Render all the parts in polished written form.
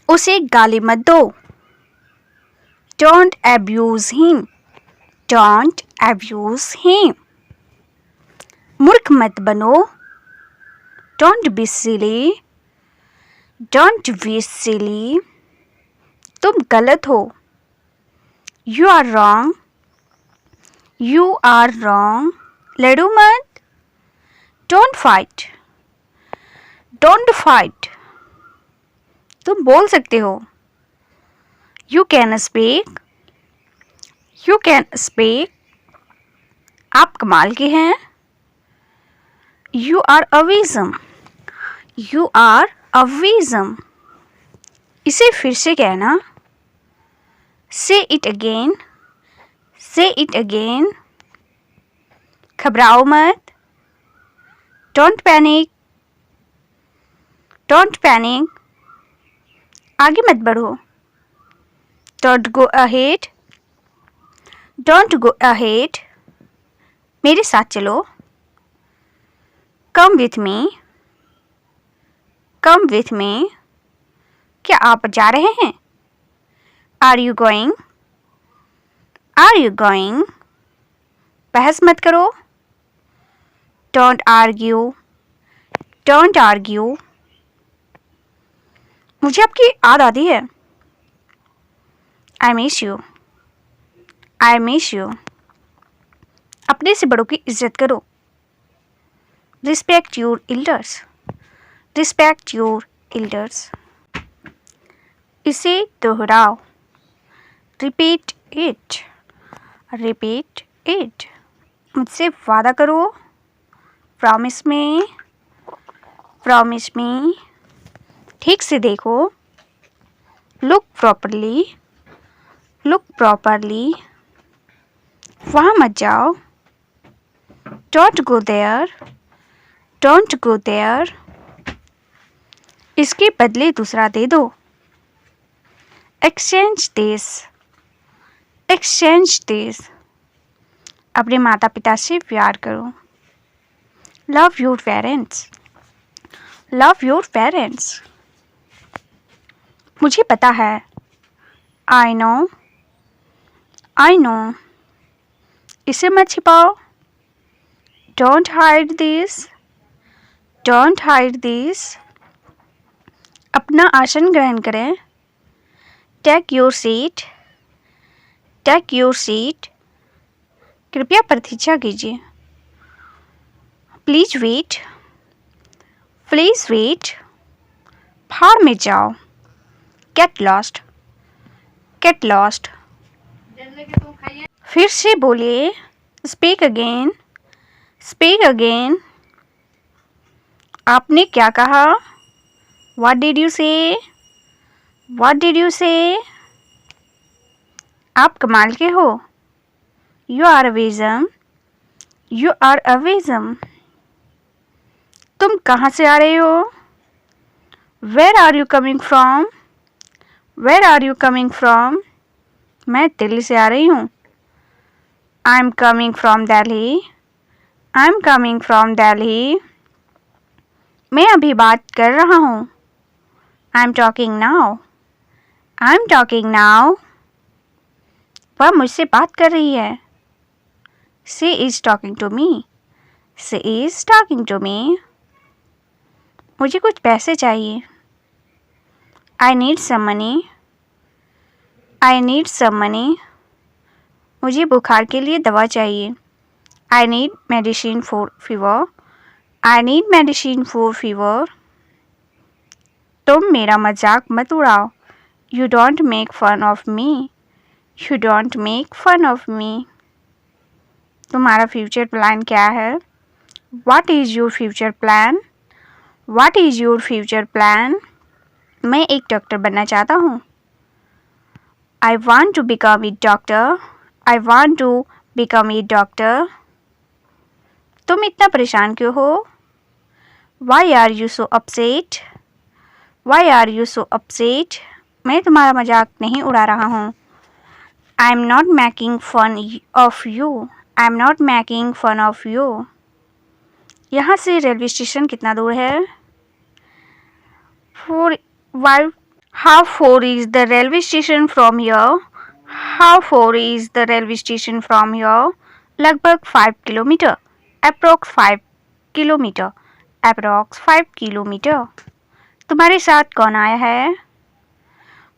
उसे गाली मत दो। Don't abuse him. Don't abuse him. मूर्ख मत बनो। Don't be silly. Don't be silly. तुम गलत हो। You are wrong. You are wrong. लड़ो मत। Don't fight. Don't fight. तुम बोल सकते हो। You can speak. You can speak. आप कमाल के हैं। You are awesome. You are awesome. इसे फिर से कहना। Say it again. Say it again. घबराओ मत। Don't panic. Don't panic. आगे मत बढ़ो। Don't go ahead. Don't go ahead. मेरे साथ चलो। Come with me. Come with me. क्या आप जा रहे हैं? Are you going? Are you going? बहस मत करो। Don't argue. Don't argue. मुझे आपकी याद आती है। I miss you. I miss you. अपने से बड़ों की इज्जत करो। Respect your elders. Respect your elders. इसे दोहराओ। Repeat it. Repeat it. मुझसे वादा करो। Promise me. Promise me. ठीक से देखो। Look properly. Look properly. वहाँ मत जाओ। Don't go there. Don't go there. इसके बदले दूसरा दे दो। Exchange this. Exchange this. अपने माता पिता से प्यार करो। Love your parents. Love your parents. मुझे पता है। I know. I know. इसे मत छिपाओ। Don't hide this. Don't hide this. अपना आसन ग्रहण करें। Take your seat. Take your seat. कृपया प्रतीक्षा कीजिए। Please wait. Please wait. भाड़ में जाओ। Get lost. Get lost. फिर से बोलिए। Speak again. Speak again. आपने क्या कहा? What did you say? What did you say? आप कमाल के हो। You are awesome. You are awesome. तुम कहाँ से आ रहे हो? Where are you coming from? Where are you coming from? मैं दिल्ली से आ रही हूँ। I'm coming from Delhi. I'm coming from Delhi. मैं अभी बात कर रहा हूँ। I'm talking now. I'm talking now. वह मुझसे बात कर रही है। She is talking to me. She is talking to me. मुझे कुछ पैसे चाहिए। I need some money. I need some money. मुझे बुखार के लिए दवा चाहिए। I need medicine for fever. I need medicine for fever. तुम मेरा मजाक मत उड़ाओ। You don't make fun of me. You don't make fun of me. तुम्हारा फ्यूचर प्लान क्या है? What is your future plan? What is your future plan? मैं एक डॉक्टर बनना चाहता हूँ। I want to become a doctor. I want to become a doctor. तुम इतना परेशान क्यों हो? Why are you so upset? Why are you so upset? मैं तुम्हारा मजाक नहीं उड़ा रहा हूँ। I am not making fun of you. I am not making fun of you. यहाँ से रेलवे स्टेशन कितना दूर है? 4 How far is the railway station from here? How far is the railway station from here? लगभग 5 kilometre. Approx 5 kilometre. Approx 5 kilometre. तुम्हारे साथ कौन आया है?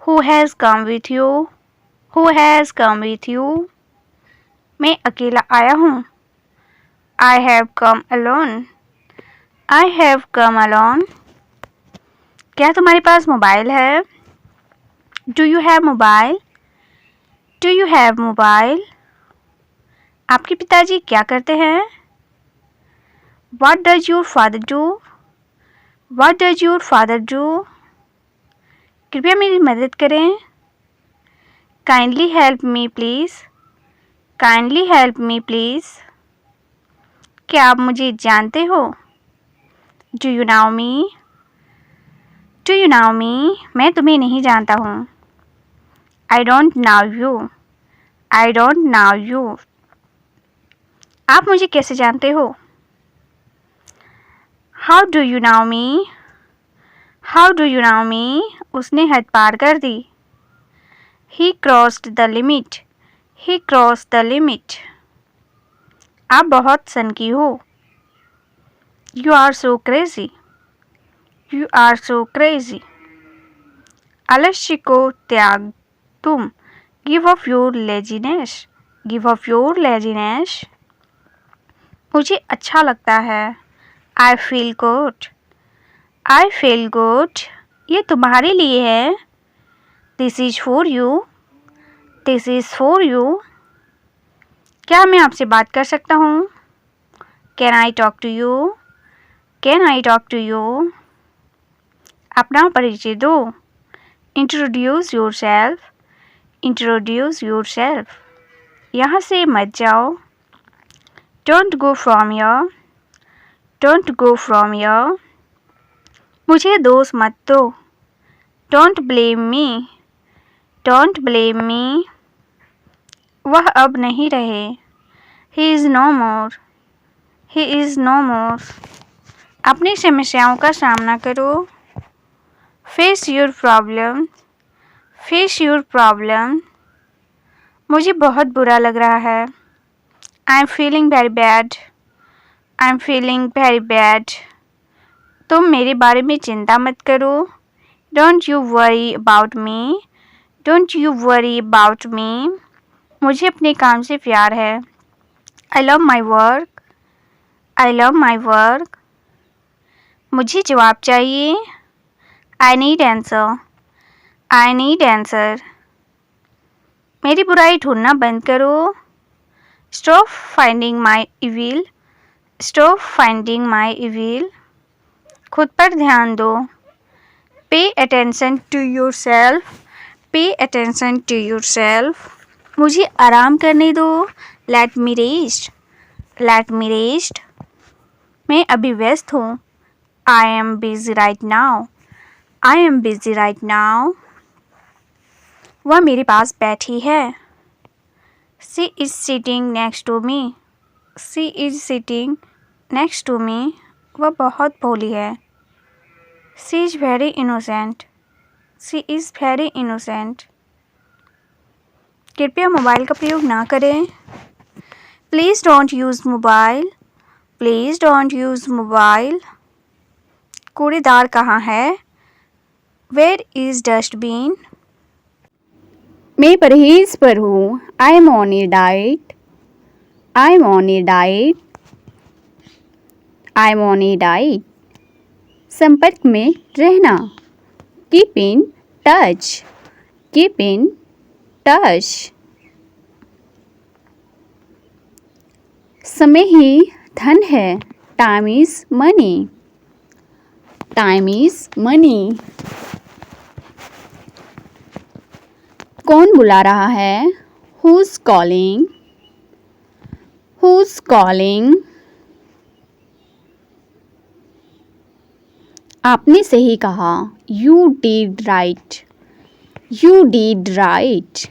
Who has come with you? Who has come with you? मैं अकेला आया हूँ. I have come alone. I have come alone. क्या तुम्हारे पास मोबाइल है? Do you have mobile? Do you have mobile? आपके पिताजी क्या करते हैं? What does your father do? What does your father do? कृपया मेरी मदद करें. Kindly help me please. Kindly help me please. क्या आप मुझे जानते हो? Do you know me? Do you know me? मैं तुम्हें नहीं जानता हूँ. I don't know you. I don't know you. आप मुझे कैसे जानते हो? How do you know me? How do you know me? उसने हद पार कर दी. He crossed the limit. He crossed the limit. आप बहुत सनकी हो. You are so crazy. You are so crazy. आलस्य को त्याग तुम. Give up your laziness. Give up your laziness. मुझे अच्छा लगता है. I feel good. I feel good. ये तुम्हारे लिए है. This is for you. This is for you. क्या मैं आपसे बात कर सकता हूँ? Can I talk to you? Can I talk to you? अपना परिचय दो. Introduce yourself. Introduce yourself. यहाँ से मत जाओ. Don't go from here. Don't go from here. मुझे दोष मत दो. Don't blame me. Don't blame me. वह अब नहीं रहे. He is no more. He is no more. अपनी समस्याओं का सामना करो. Face your problem. Face your problem. मुझे बहुत बुरा लग रहा है. I am feeling very bad. I am feeling very bad. तुम मेरे बारे में चिंता मत करो. Don't you worry about me. Don't you worry about me. मुझे अपने काम से प्यार है. I love my work. I love my work. मुझे जवाब चाहिए. I need answer. I need answer. मेरी बुराई ढूंढना बंद करो. Stop finding my evil. Stop finding my evil. खुद पर ध्यान दो. Pay attention to yourself. Pay attention to yourself. मुझे आराम करने दो. Let me rest. Let me rest. मैं अभी व्यस्त हूँ. I am busy right now. I am busy right now. वह मेरे पास बैठी है. She is sitting next to me. She is sitting next to me. वह बहुत भोली है. She is very innocent. She is very innocent. कृपया मोबाइल का प्रयोग ना करें. Please don't use mobile. Please don't use mobile. कूड़ेदार कहाँ है? Where is dustbin? मैं परहेज पर हूँ. I am on a diet. I am on a diet. I am on a diet. संपर्क में रहना. Keep in touch. Keep in touch. समय ही धन है. Time is money. Time is money. कौन बुला रहा है? Who's calling? Who's calling? आपने सही कहा. You did right. You did right.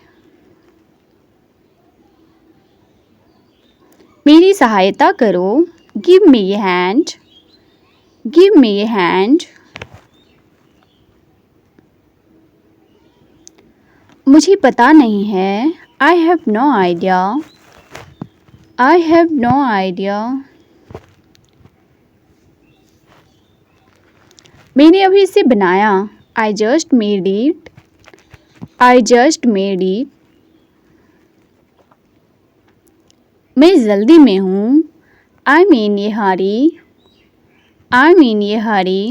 मेरी सहायता करो. Give me a hand. Give me a hand. मुझे पता नहीं है। I have no idea. I have no idea. मैंने अभी इसे बनाया। I just made it. I just made it. मैं जल्दी में हूँ। I'm in a hurry. I'm in a hurry.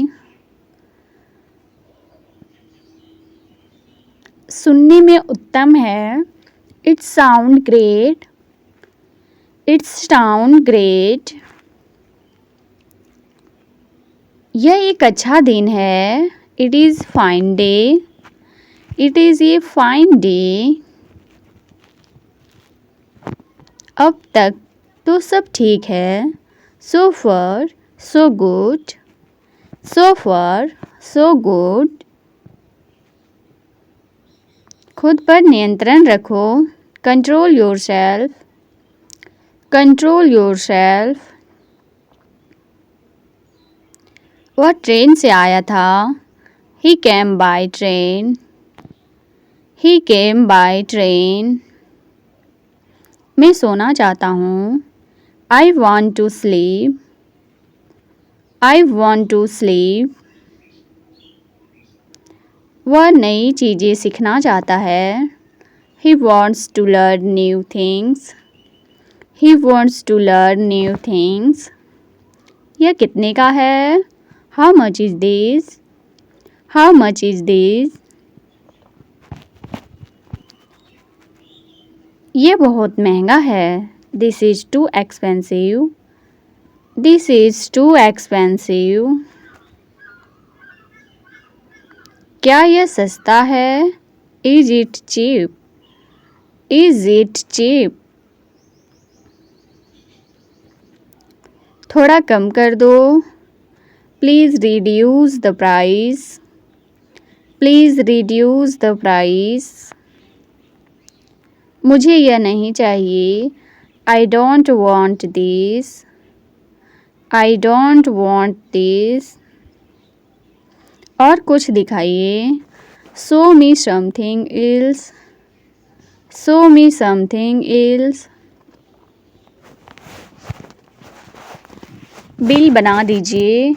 सुनने में उत्तम है। It sound great. It sound great. यह एक अच्छा दिन है। It is fine day. It is a fine day. अब तक तो सब ठीक है। So far, so good. So far, so good. खुद पर नियंत्रण रखो। Control yourself. Control yourself. वह ट्रेन से आया था। He came by train. He came by train. मैं सोना चाहता हूँ। I want to sleep. I want to sleep. वह नई चीज़ें सीखना चाहता है। He wants to learn new things. He wants to learn new things. यह कितने का है? How much is this? How much is this? यह बहुत महंगा है। This is too expensive. This is too expensive. क्या यह सस्ता है? Is it cheap? Is it cheap? थोड़ा कम कर दो। Please reduce the price. Please reduce the price. मुझे यह नहीं चाहिए। I don't want this. I don't want this. और कुछ दिखाइए। Show me something else. Show me something else. Bill बना दीजिए।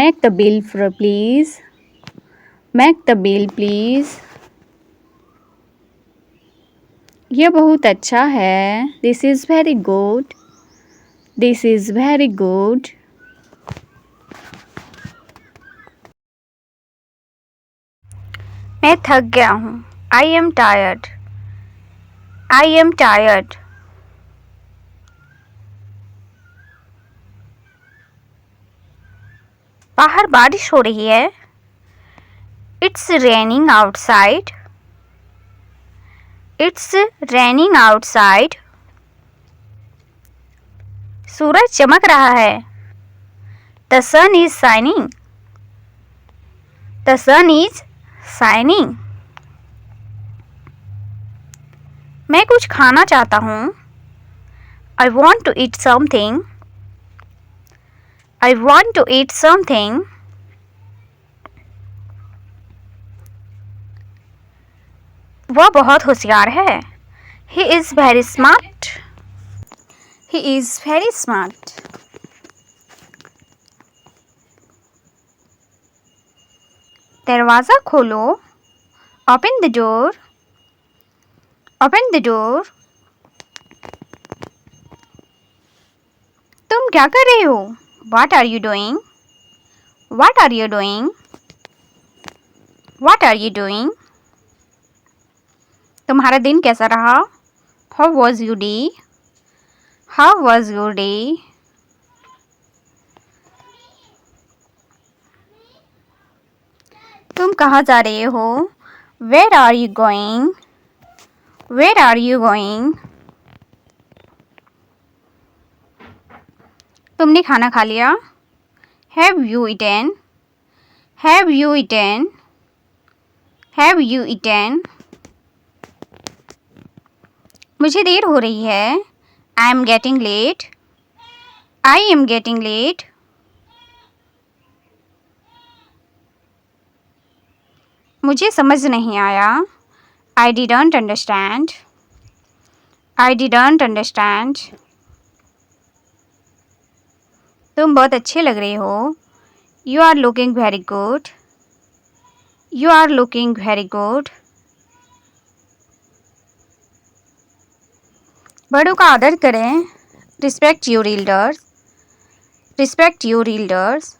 Make the bill please. Make the bill please. यह बहुत अच्छा है। This is very good. This is very good. मैं थक गया हूँ। I am tired. I am tired. बाहर बारिश हो रही है। It's raining outside. It's raining outside. सूरज चमक रहा है। The sun is shining. The sun is shining. मैं कुछ खाना चाहता हूँ। I want to eat something. I want to eat something. वह बहुत होशियार है। He is very smart. He is very smart. दरवाज़ा खोलो। Open the door. Open the door. तुम क्या कर रहे हो? What are you doing? What are you doing? What are you doing? तुम्हारा दिन कैसा रहा? How was your day? How was your day? तुम कहाँ जा रहे हो? Where are you going? Where are you going? तुमने खाना खा लिया? Have you eaten? Have you eaten? Have you eaten? मुझे देर हो रही है। I am getting late. I am getting late. मुझे समझ नहीं आया। I didn't understand. I didn't understand. तुम बहुत अच्छे लग रहे हो. You are looking very good. You are looking very good. बड़ों का आदर करें. Respect your elders. Respect your elders.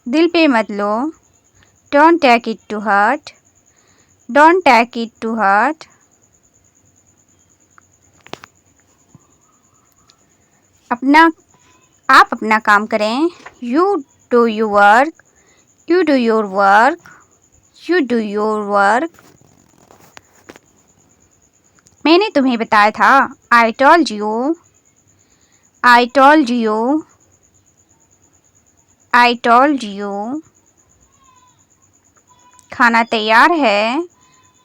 दिल पे मत लो. Don't take it to heart. Don't take it to heart. आप अपना काम करें. You do your work. You do your work. You do your work. मैंने तुम्हें बताया था. I told you. I told you. I told you. खाना तैयार है.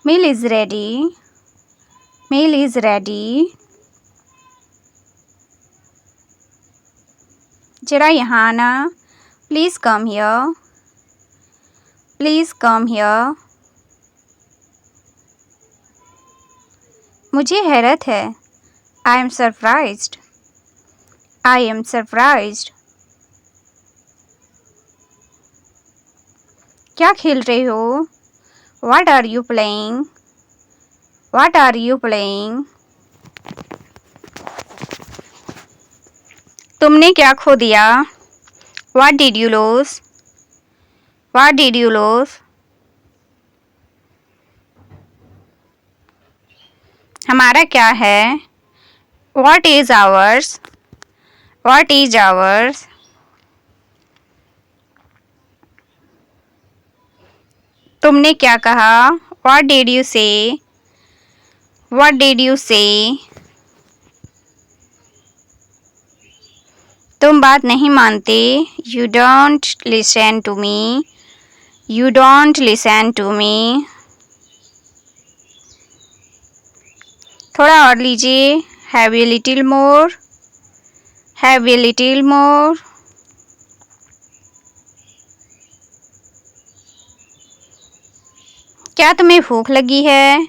Meal is ready. Meal is ready. जरा यहाँ आना. Please come here. Please come here. मुझे हैरत है. I am surprised. I am surprised. क्या खेल रहे हो? What are you playing? What are you playing? तुमने क्या खो दिया? What did you lose? What did you lose? हमारा क्या है? What is ours? What is ours? तुमने क्या कहा? What did you say? What did you say? तुम बात नहीं मानते. You don't listen to me. You don't listen to me. थोड़ा और लीजिए. Have a little more. Have a little more. क्या तुम्हें भूख लगी है?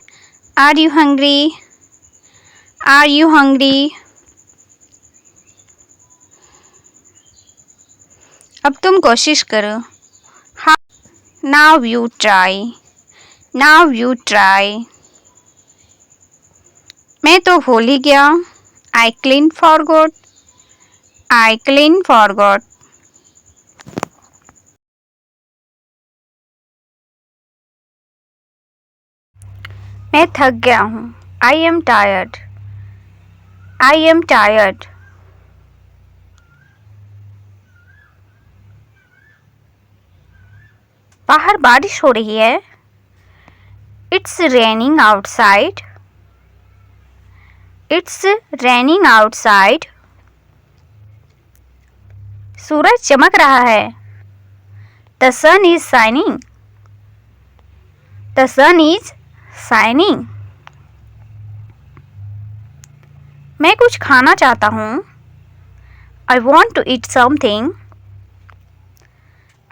Are you hungry? Are you hungry? अब तुम कोशिश करो. Now you try. Now you try. मैं तो भूल ही गया. I clean forgot. I clean forgot. मैं थक गया हूँ. I am tired. I am tired. बाहर बारिश हो रही है. It's raining outside. It's raining outside. सूरज चमक रहा है. The sun is shining. The sun is shining. मैं कुछ खाना चाहता हूँ. I want to eat something.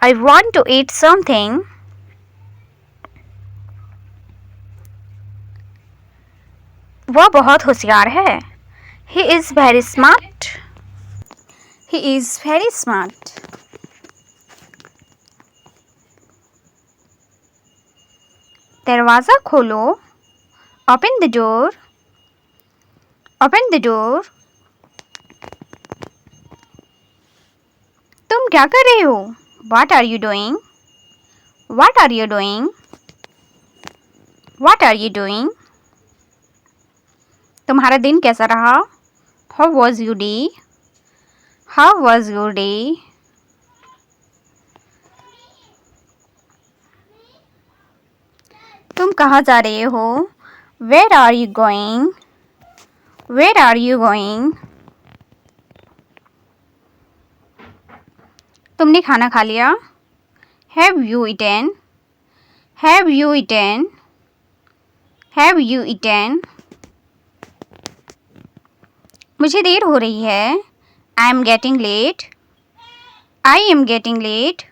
I want to eat something. वह बहुत होशियार है. He is very smart. He is very smart. दरवाज़ा खोलो. Open the door. Open the door. तुम क्या कर रहे हो? What are you doing? What are you doing? What are you doing? तुम्हारा दिन कैसा रहा? How was your day? How was your day? तुम कहाँ जा रहे हो? Where are you going? Where are you going? तुमने खाना खा लिया? Have you eaten? Have you eaten? Have you eaten? मुझे देर हो रही है. I am getting late. I am getting late.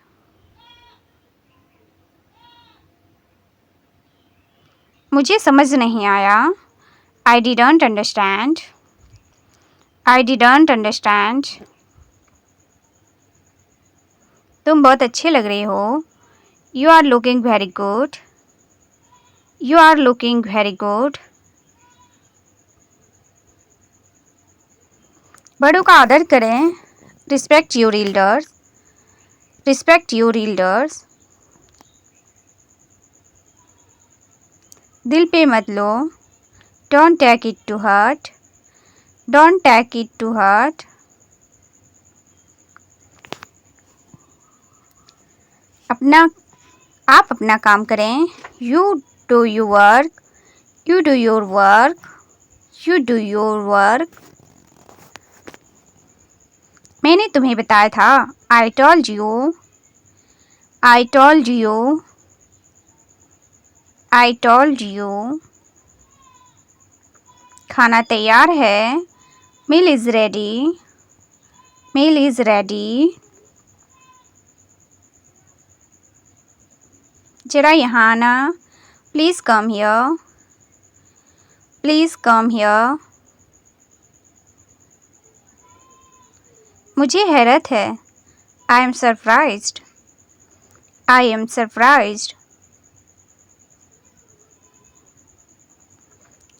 मुझे समझ नहीं आया। I didn't understand. I didn't understand. तुम बहुत अच्छे लग रहे हो। You are looking very good. You are looking very good. बड़ों का आदर करें। Respect your elders. Respect your elders. दिल पे मत लो। Don't take it to heart. Don't take it to heart. आप अपना काम करें। You do your work. You do your work. You do your work. मैंने तुम्हें बताया था। I told you. I told you. I told you. खाना तैयार है। Meal is ready. Meal is ready. जरा यहाँ आना। Please come here. Please come here. मुझे हैरत है। I am surprised. I am surprised.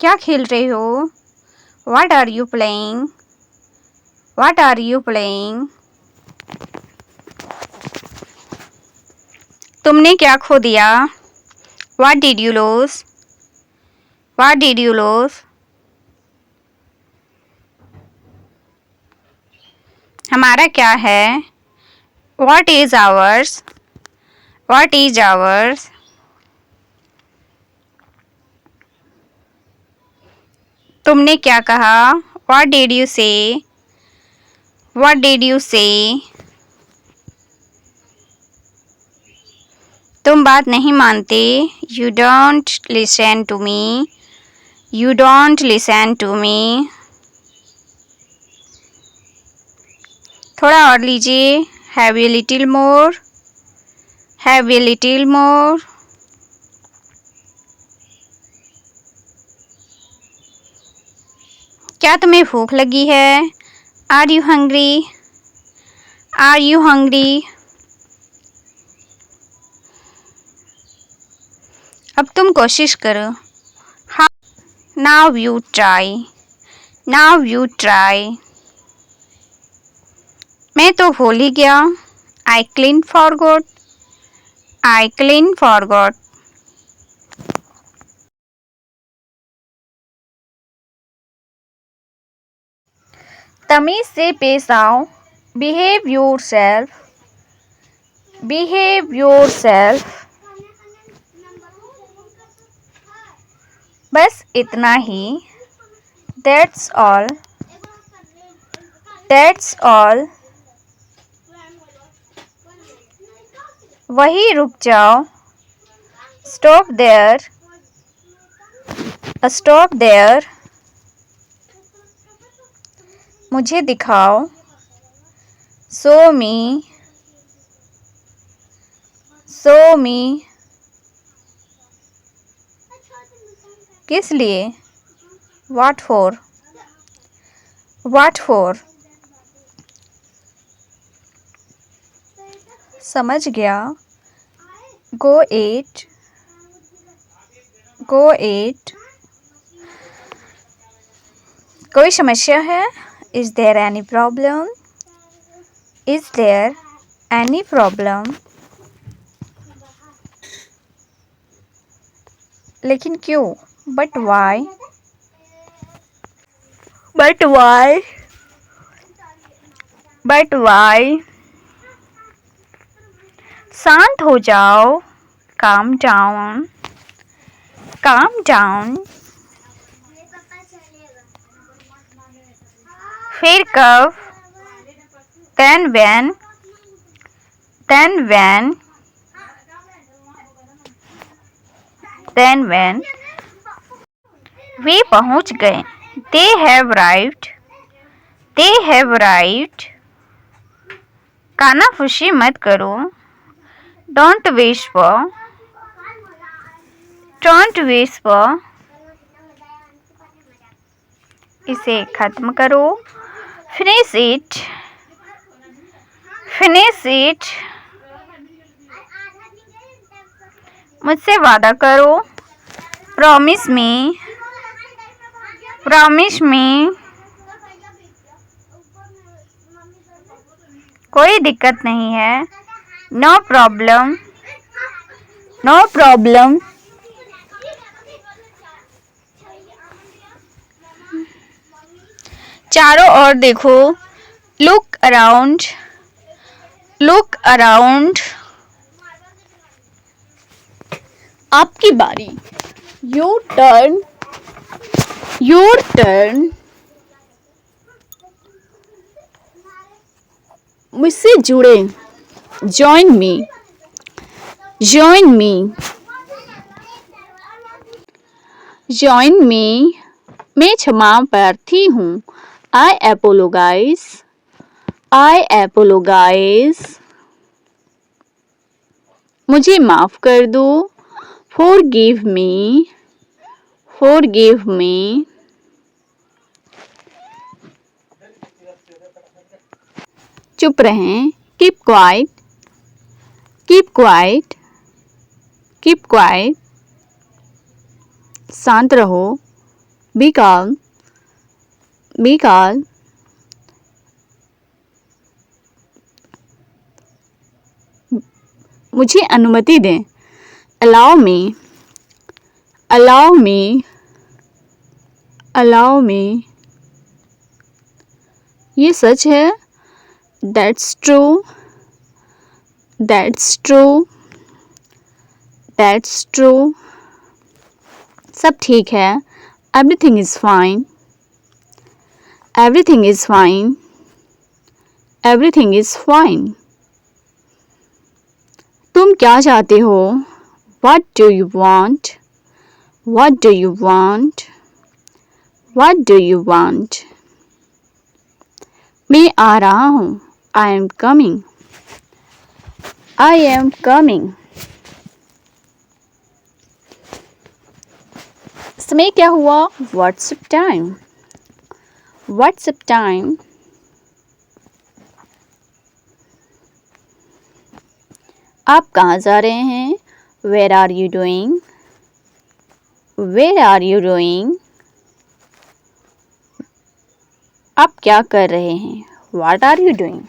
क्या खेल रहे हो? What are you playing? What are you playing? तुमने क्या खो दिया? What did you lose? What did you lose? हमारा क्या है? What is ours? What is ours? तुमने क्या कहा? What did you say? What did you say? तुम बात नहीं मानते। You don't listen to me. You don't listen to me. थोड़ा और लीजिए। Have a little more. Have a little more. क्या तुम्हें भूख लगी है? Are you hungry? Are you hungry? अब तुम कोशिश करो। Now you try. Now you try. मैं तो भूल ही गया। I clean forgot. I clean forgot. तमीज़ से पेश आओ। Behave yourself. Behave yourself. बस इतना ही। That's all. That's all. वहीं रुक जाओ। Stop there. Stop there. मुझे दिखाओ। Show me. Show me. किस लिए? What for? What for? समझ गया। Go eat. Go eat. कोई समस्या है? Is there any problem? Is there any problem? लेकिन क्यों? But why? But why? But why? शांत हो जाओ। Calm down. Calm down. फिर कब? Then when? Then when? Then when? वे पहुंच गए। They have arrived. They have arrived. कानाफूसी मत करो। Don't whisper. Don't whisper. इसे खत्म करो. Finish it. Finish it. मुझसे वादा करो. Promise me. Promise me. कोई दिक्कत नहीं है. No problem. No problem. चारों ओर देखो. Look around. Look around. आपकी बारी. Your turn. Your turn. मुझसे जुड़े. Join me. Join me. Join me. मैं क्षमा प्रार्थी हूँ. I apologize. I apologize. मुझे माफ कर दो. Forgive me. Forgive me. चुप रहें. Keep quiet. Keep quiet. Keep quiet. शांत रहो. Be calm. Be calm. मुझे अनुमति दें. Allow me. Allow me. Allow me. ये सच है. That's true. That's true. That's true. सब ठीक है. Everything is fine. Everything is fine. Everything is fine. तुम क्या चाहते हो? What do you want? What do you want? What do you want? मैं आ रहा हूँ. I am coming. I am coming. समय क्या हुआ? What's up time? What's up time? आप कहाँ जा रहे हैं? Where are you doing? Where are you doing? आप क्या कर रहे हैं? What are you doing?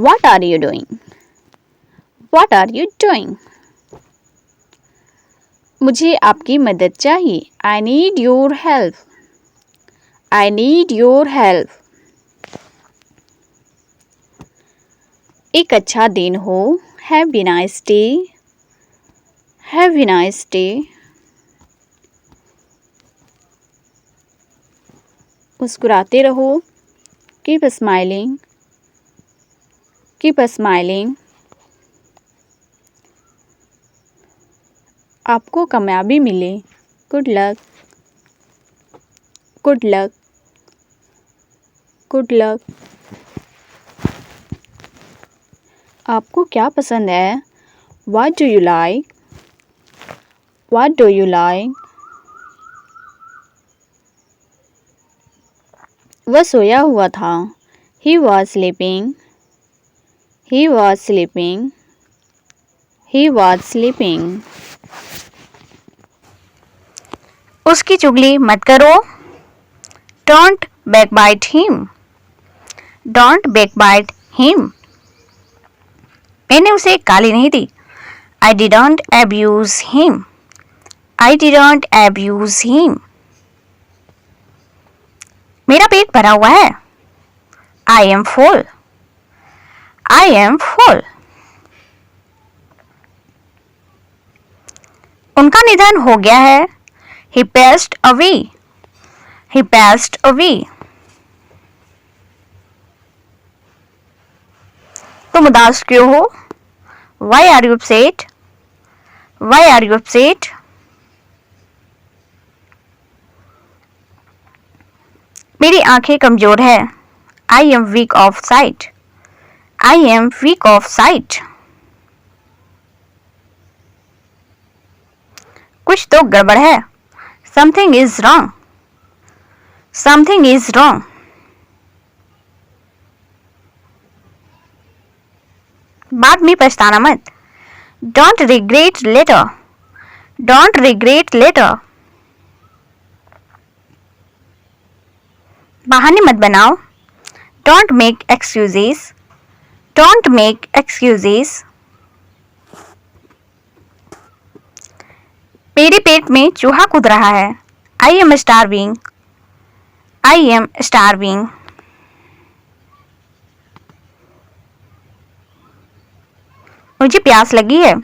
What are you doing? What are you doing? मुझे आपकी मदद चाहिए. I need your help. I need your help. एक अच्छा दिन हो. Have a nice day. Have a nice day. मुस्कुराते रहो. Keep smiling. Keep smiling. आपको कामयाबी मिले. Good luck. Good luck. Good luck. आपको क्या पसंद है? What do you like? What do you like? वह सोया हुआ था. He was sleeping. He was sleeping. He was sleeping. उसकी चुगली मत करो. Don't backbite him. Don't backbite him. मैंने उसे गाली नहीं दी. I didn't abuse him. I didn't abuse him. मेरा पेट भरा हुआ है. I am full. I am full. उनका निधन हो गया है. He passed away. He passed away. तुम उदास क्यों हो? Why are you upset? Why are you upset? मेरी आंखें कमजोर है. I am weak of sight. I am weak of sight. कुछ तो गड़बड़ है। Something is wrong. Something is wrong. बाद में पछताना मत। Don't regret later. Don't regret later. बहाने मत बनाओ। Don't make excuses. Don't make excuses. मेरे पेट में चूहा कूद रहा है। I am starving. I am starving. मुझे प्यास लगी है।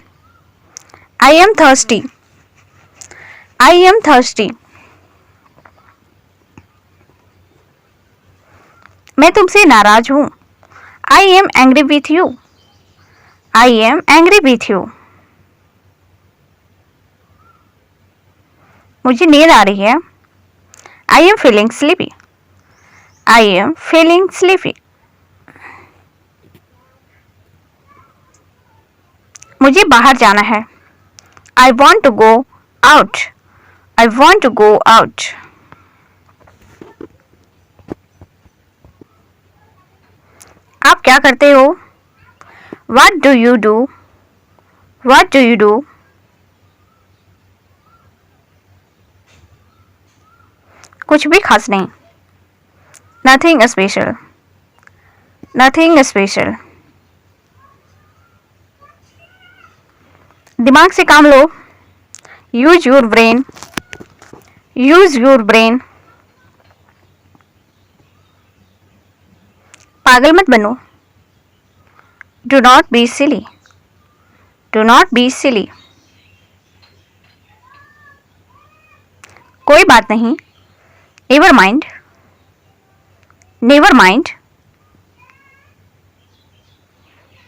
I am thirsty. I am thirsty. मैं तुमसे नाराज हूं। I am angry with you. I am angry with you. मुझे नींद आ रही है। I am feeling sleepy. I am feeling sleepy. मुझे बाहर जाना है। I want to go out. I want to go out. आप क्या करते हो? What do you do? What do you do? कुछ भी खास नहीं। Nothing special. Nothing special. दिमाग से काम लो। Use your brain. Use your brain. पागल मत बनो। Do not be silly. Do not be silly. कोई बात नहीं। Never mind. Never mind.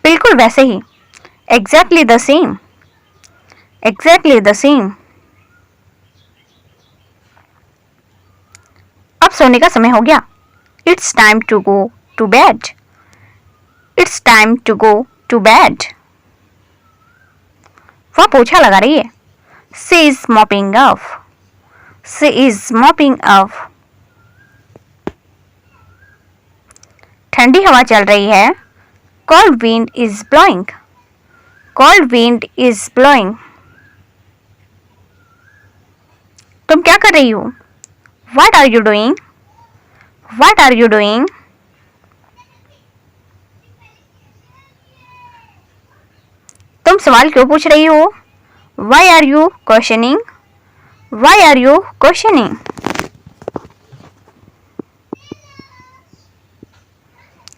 बिल्कुल वैसे ही। Exactly the same. Exactly the same. अब सोने का समय हो गया। It's time to go to bed. It's time to go to bed. वह पोछा लगा रही है। She is mopping up. She is mopping up. ठंडी हवा चल रही है। Cold wind is blowing. Cold wind is blowing. तुम क्या कर रही हो? What are you doing? What are you doing? तुम सवाल क्यों पूछ रही हो? Why are you questioning? Why are you questioning?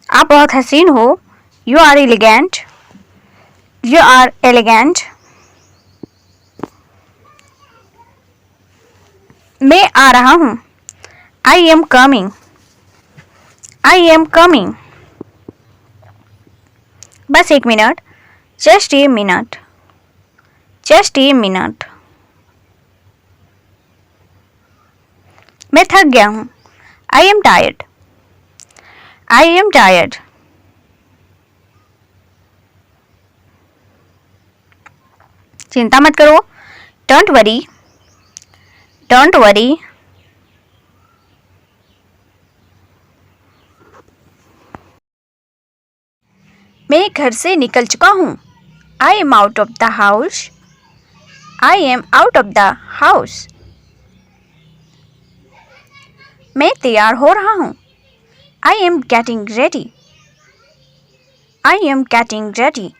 आप बहुत हसीन हो। You are elegant. You are elegant. मैं आ रहा हूँ। I am coming. I am coming. बस एक minute. Just a minute. Just a minute. मैं थक गया हूँ। I am tired. I am tired. चिंता मत करो। Don't worry. Don't worry. मैं घर से निकल चुका हूँ। I am out of the house. I am out of the house. मैं तैयार हो रहा हूँ। I am getting ready. I am getting ready.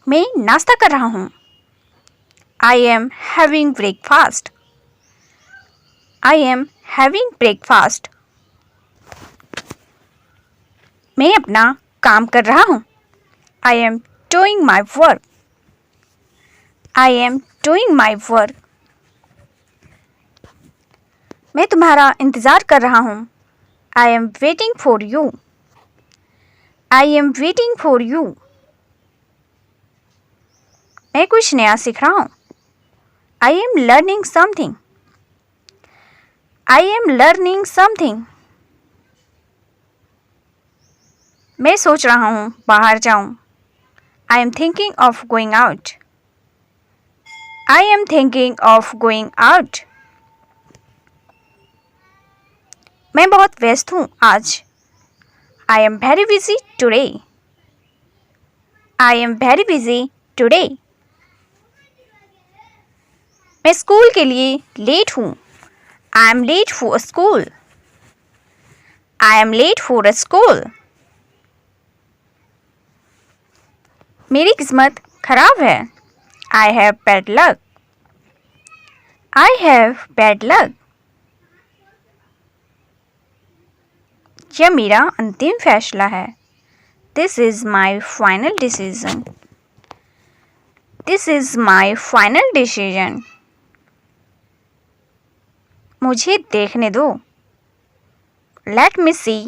मैं नाश्ता कर रहा हूँ। I am having breakfast. I am having breakfast. मैं अपना काम कर रहा हूँ। I am doing my work. I am doing my work. मैं तुम्हारा इंतज़ार कर रहा हूँ। I am waiting for you. I am waiting for you. मैं कुछ नया सीख रहा हूँ। I am learning something. I am learning something. मैं सोच रहा हूँ बाहर जाऊँ। I am thinking of going out. I am thinking of going out. मैं बहुत व्यस्त हूँ आज. I am very busy today. I am very busy today. मैं स्कूल के लिए लेट हूँ. I am late for school. I am late for school. मेरी किस्मत खराब है. I have bad luck. I have bad luck. यह मेरा अंतिम फैसला है. This is my final decision. This is my final decision. मुझे देखने दो. Let me see.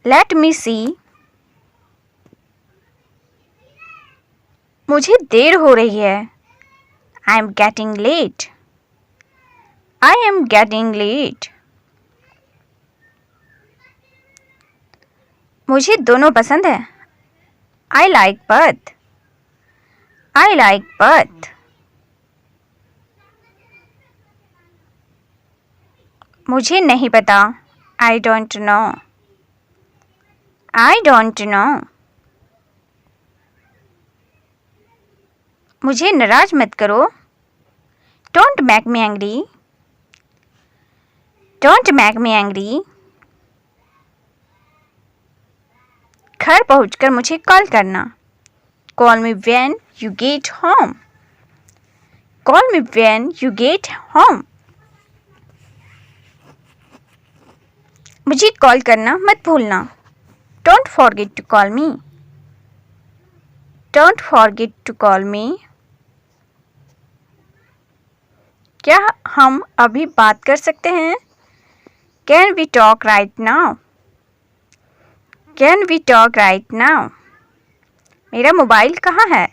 Let me see. मुझे देर हो रही है. I am getting late. I am getting late. मुझे दोनों पसंद है. I like both. I like both. मुझे नहीं पता. I don't know. I don't know. मुझे नाराज मत करो. Don't make me angry. Don't make me angry. घर पहुंचकर मुझे कॉल करना. Call me when you get home. Call me when you get home. मुझे कॉल करना मत भूलना. Don't forget to call me. Don't forget to call me. क्या हम अभी बात कर सकते हैं? Can we talk right now? Can we talk right now? मेरा मोबाइल कहाँ है?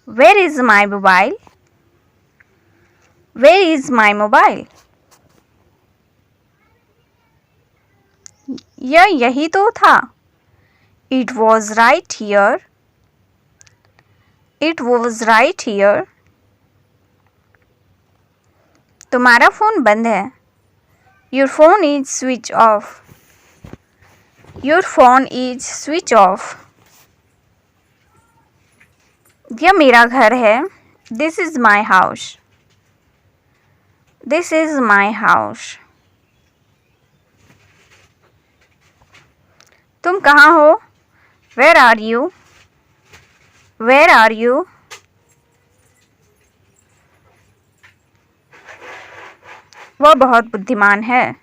Where is my mobile? Where is my mobile? यह यही तो था. It was right here. It was right here. तुम्हारा फ़ोन बंद है. Your phone is switch off. Your phone is switch off. यह मेरा घर है. This is my house. This is my house. तुम कहाँ हो? Where are you? Where are you? वह बहुत बुद्धिमान है.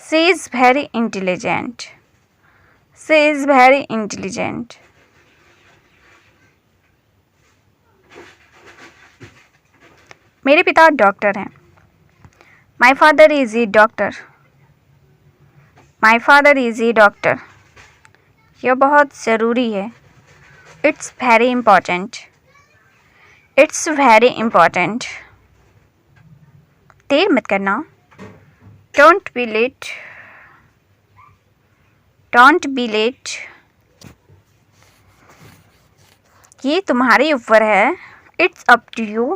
She is very intelligent. She is very intelligent. मेरे पिता डॉक्टर हैं. My father is a doctor. My father is a doctor. यह बहुत ज़रूरी है. It's very important. It's very important. देर मत करना. Don't be late. Don't be late. ये तुम्हारे ऊपर है. It's up to you.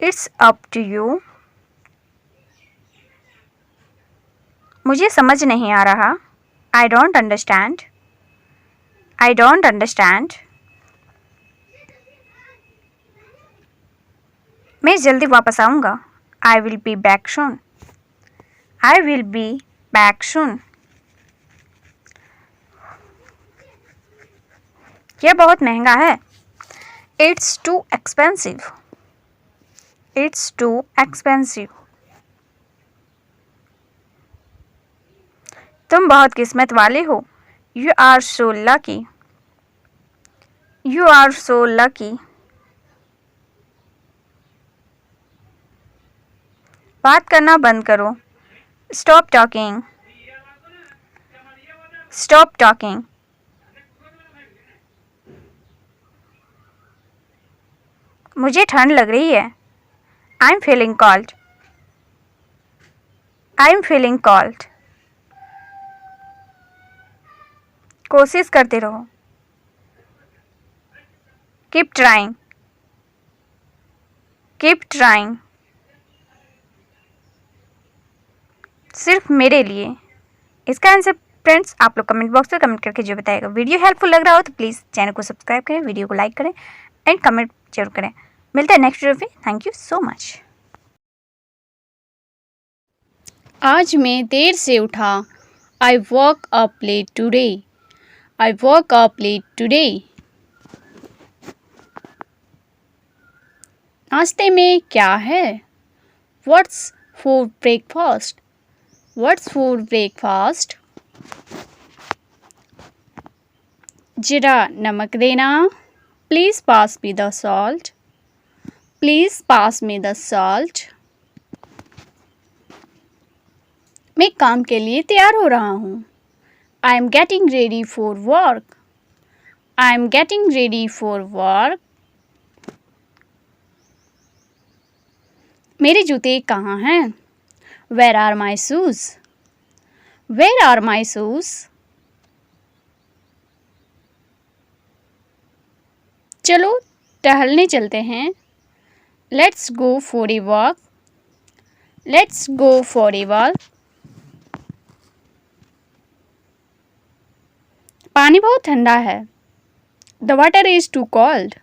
It's up to you. मुझे समझ नहीं आ रहा. I don't understand. I don't understand. मैं जल्दी वापस आऊँगा. I will be back soon. I will be back soon. यह बहुत महंगा है. It's too expensive. It's too expensive. तुम बहुत किस्मत वाले हो. You are so lucky. You are so lucky. बात करना बंद करो. Stop talking. Stop talking. मुझे ठंड लग रही है. I'm feeling cold. I'm feeling cold. कोशिश करते रहो. Keep trying. कीप ट्राइंग, सिर्फ मेरे लिए। इसका आंसर फ्रेंड्स आप लोग कमेंट बॉक्स में कमेंट करके जो बताएगा। वीडियो हेल्पफुल लग रहा हो तो प्लीज़ चैनल को सब्सक्राइब करें, वीडियो को लाइक करें एंड कमेंट जरूर करें। मिलता है नेक्स्ट वीडियो में। Thank you so much. आज मैं देर से उठा। I woke up late today. I woke up late today. नाश्ते में क्या है? What's for breakfast? What's for breakfast? जरा नमक देना। Please pass me the salt. Please pass me the salt. मैं काम के लिए तैयार हो रहा हूँ। I am getting ready for work. I am getting ready for work. मेरे जूते कहाँ हैं? Where are my shoes? Where are my shoes? चलो टहलने चलते हैं। Let's go for a walk. Let's go for a walk. पानी बहुत ठंडा है। The water is too cold.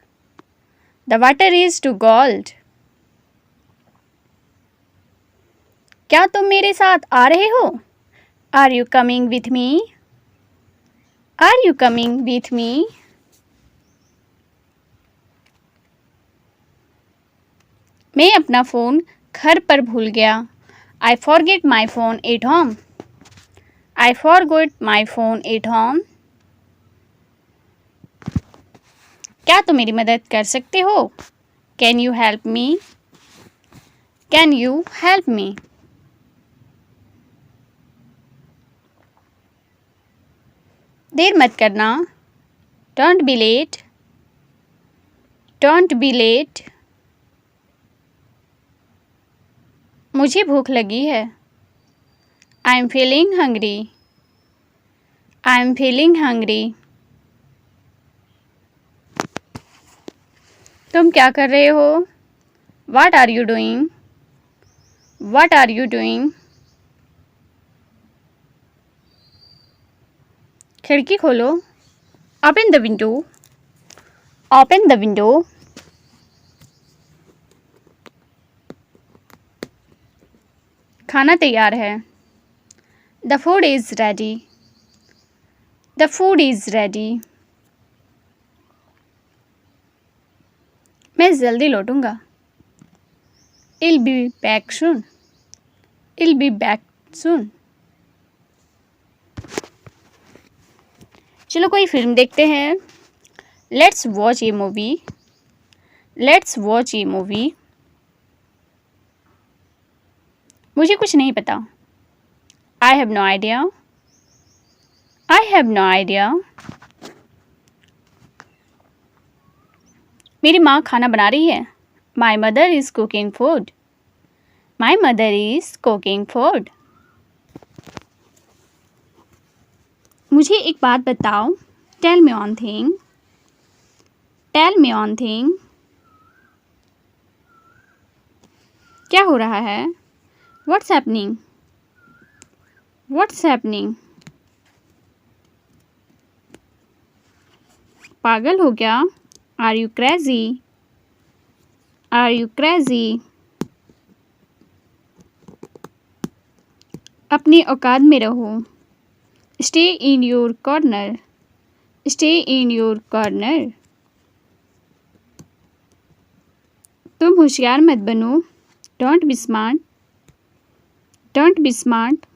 The water is too cold. क्या तुम मेरे साथ आ रहे हो? Are you coming with me? Are you coming with मी? मैं अपना फ़ोन घर पर भूल गया। I forget my phone at home. I forget my phone at home. क्या तुम मेरी मदद कर सकते हो? Can you help me? Can you help me? देर मत करना। Don't be late. Don't be late. मुझे भूख लगी है। I am feeling hungry. I am feeling hungry. तुम क्या कर रहे हो? What are you doing? What are you doing? खिड़की खोलो। Open the window. Open the window. खाना तैयार है। The food is ready. The food is ready. मैं जल्दी लौटूंगा। I'll be back soon. I'll be back soon. चलो कोई फिल्म देखते हैं। Let's watch a movie. Let's watch a movie. मुझे कुछ नहीं पता। I have no idea. I have no idea. मेरी माँ खाना बना रही है। My mother is cooking food. My mother is cooking food. मुझे एक बात बताओ। Tell me one thing. Tell me one thing. क्या हो रहा है? What's happening? What's happening? पागल हो गया? Are you crazy? Are you crazy? अपनी औकात में रहो। Stay in your corner. Stay in your corner. तुम होशियार मत बनो। Don't be smart. Don't be smart.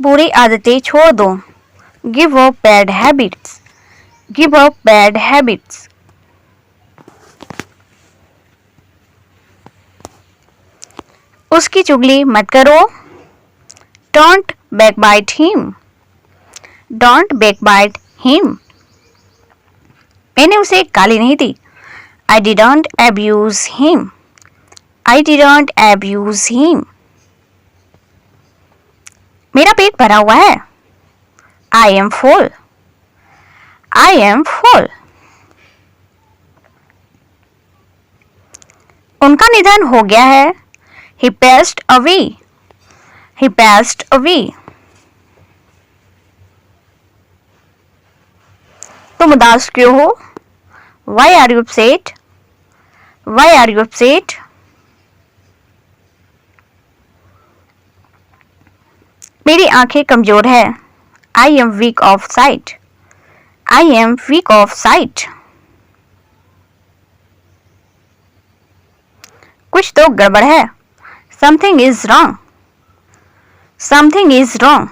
बुरी आदतें छोड़ दो। Give up bad habits. Give up bad habits. उसकी चुगली मत करो। Don't backbite him. Don't backbite him. मैंने उसे गाली नहीं दी। I didn't abuse him. I didn't abuse him. मेरा पेट भरा हुआ है। I am full. I am full. उनका निधन हो गया है. He passed away. He passed away. तुम उदास क्यों हो? Why are you upset? Why are you upset? मेरी आंखें कमजोर है. I am weak of sight. I am weak of sight. कुछ तो गड़बड़ है. Something is wrong. Something is wrong.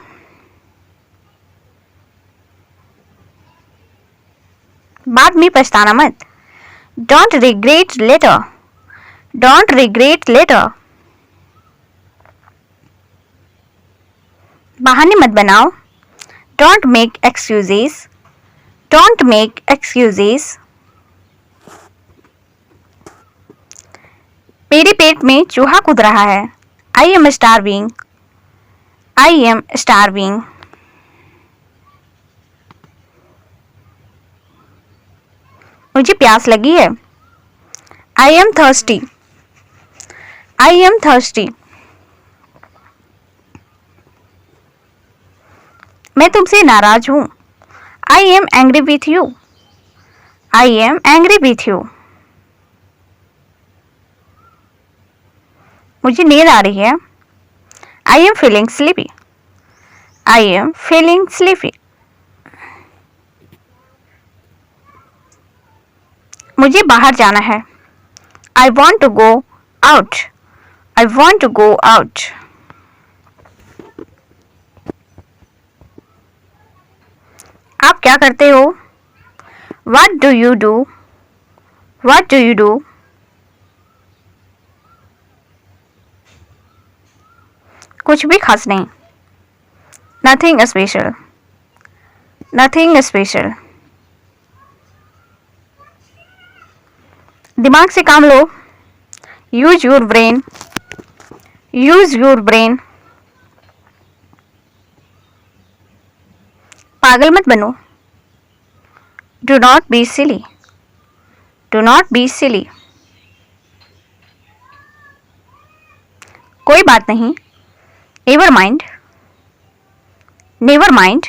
बाद में पछताना मत. Don't regret later. Don't regret later. बहाने मत बनाओ. Don't make excuses. Don't make excuses. मेरे पेट में चूहा कूद रहा है. I am starving. I am starving. मुझे प्यास लगी है. I am thirsty. I am thirsty. मैं तुमसे नाराज हूं. I am angry with you. I am angry with you. मुझे नींद आ रही है. I am feeling sleepy. I am feeling sleepy. मुझे बाहर जाना है. I want to go out. I want to go out. आप क्या करते हो? What do you do? What do you do? कुछ भी खास नहीं. Nothing special. Nothing special. दिमाग से काम लो. Use your brain. Use your brain. पागल मत बनो. Do not be silly. Do not be silly. कोई बात नहीं. Never mind. Never mind.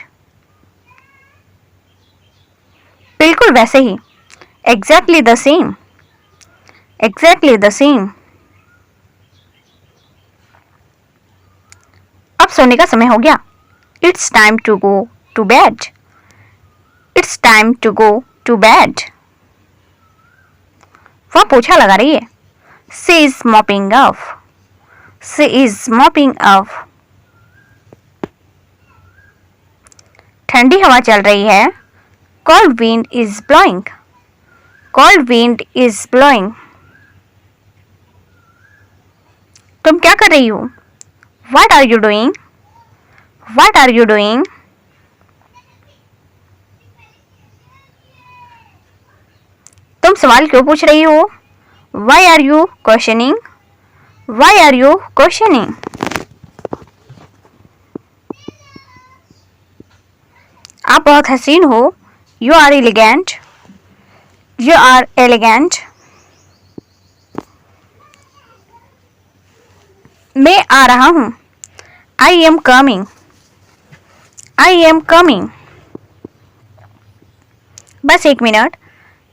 बिल्कुल वैसे ही. Exactly the same. Exactly the same. अब सोने का समय हो गया. It's time to go to bed. It's time to go to bed. वह पोछा लगा रही है. She is mopping up. She is mopping up. ठंडी हवा चल रही है. Cold wind is blowing. Cold wind is blowing. तुम क्या कर रही हो? What are you doing? What are you doing? तुम सवाल क्यों पूछ रही हो? Why are you questioning? Why are you questioning? आप बहुत हसीन हो. You are elegant. You are elegant. मैं आ रहा हूँ. I am coming. I am coming. बस एक minute.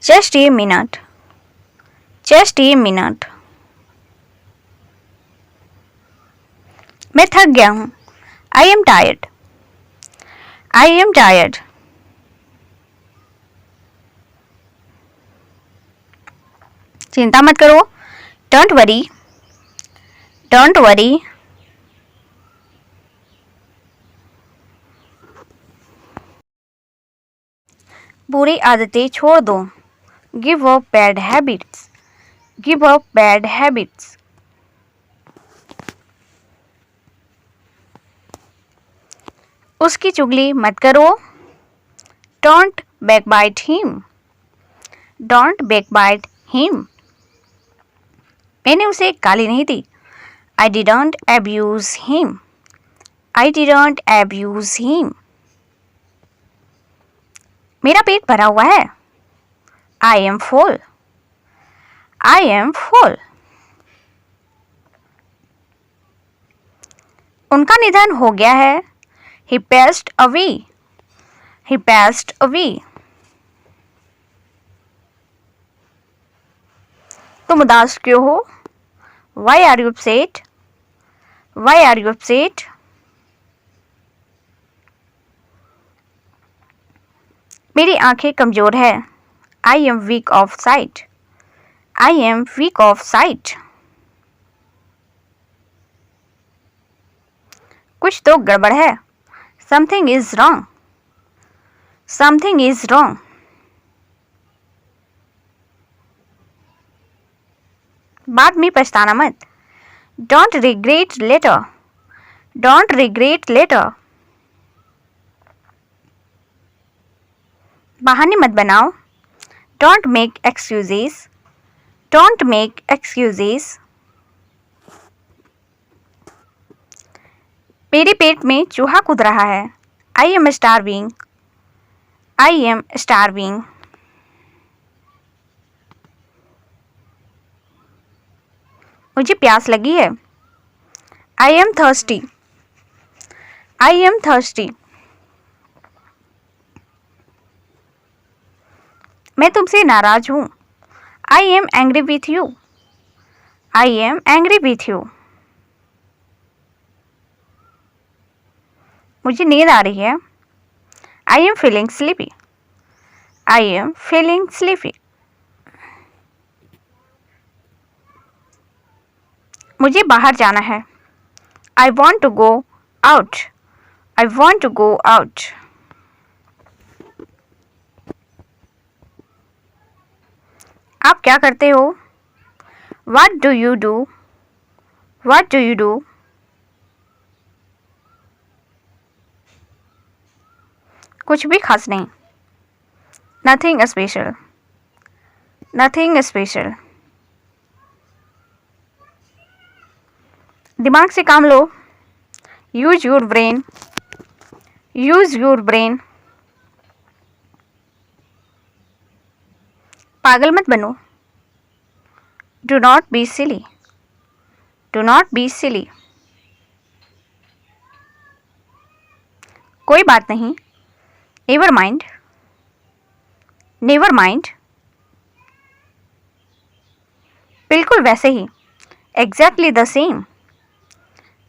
Just a minute. Just a minute. मैं थक गया हूँ. I am tired. I am tired. चिंता मत करो. Don't worry. Don't worry. बुरी आदतें छोड़ दो. Give up bad habits. Give up bad habits. उसकी चुगली मत करो. Don't backbite him. Don't backbite him. मैंने उसे गाली नहीं दी. I didn't abuse him. I didn't abuse him. मेरा पेट भरा हुआ है। I M full. I am full. उनका निधन हो गया है। ही passed away। ही passed away। तुम उदास क्यों हो? Why are you upset? Why are you upset? मेरी आंखें कमजोर है। I am weak of sight। I am weak of sight। कुछ तो गड़बड़ है। Something is wrong। Something is wrong। बाद में पछताना मत। Don't regret later। Don't regret later। बहाने मत बनाओ। Don't make excuses। Don't make excuses। मेरे पेट में चूहा कूद रहा है। I am starving। I am starving। मुझे प्यास लगी है। I am thirsty। I am thirsty। मैं तुमसे नाराज हूँ। I am angry with you। I am angry with you। मुझे नींद आ रही है। I am feeling sleepy। I am feeling sleepy। मुझे बाहर जाना है। I want to go out। I want to go out। आप क्या करते हो? What do you do? What do you do? कुछ भी खास नहीं। Nothing special। Nothing special। दिमाग से काम लो। Use your brain। Use your brain। पागल मत बनो। Do not be silly। Do not be silly। कोई बात नहीं। Never mind। Never mind। बिल्कुल वैसे ही। Exactly the same।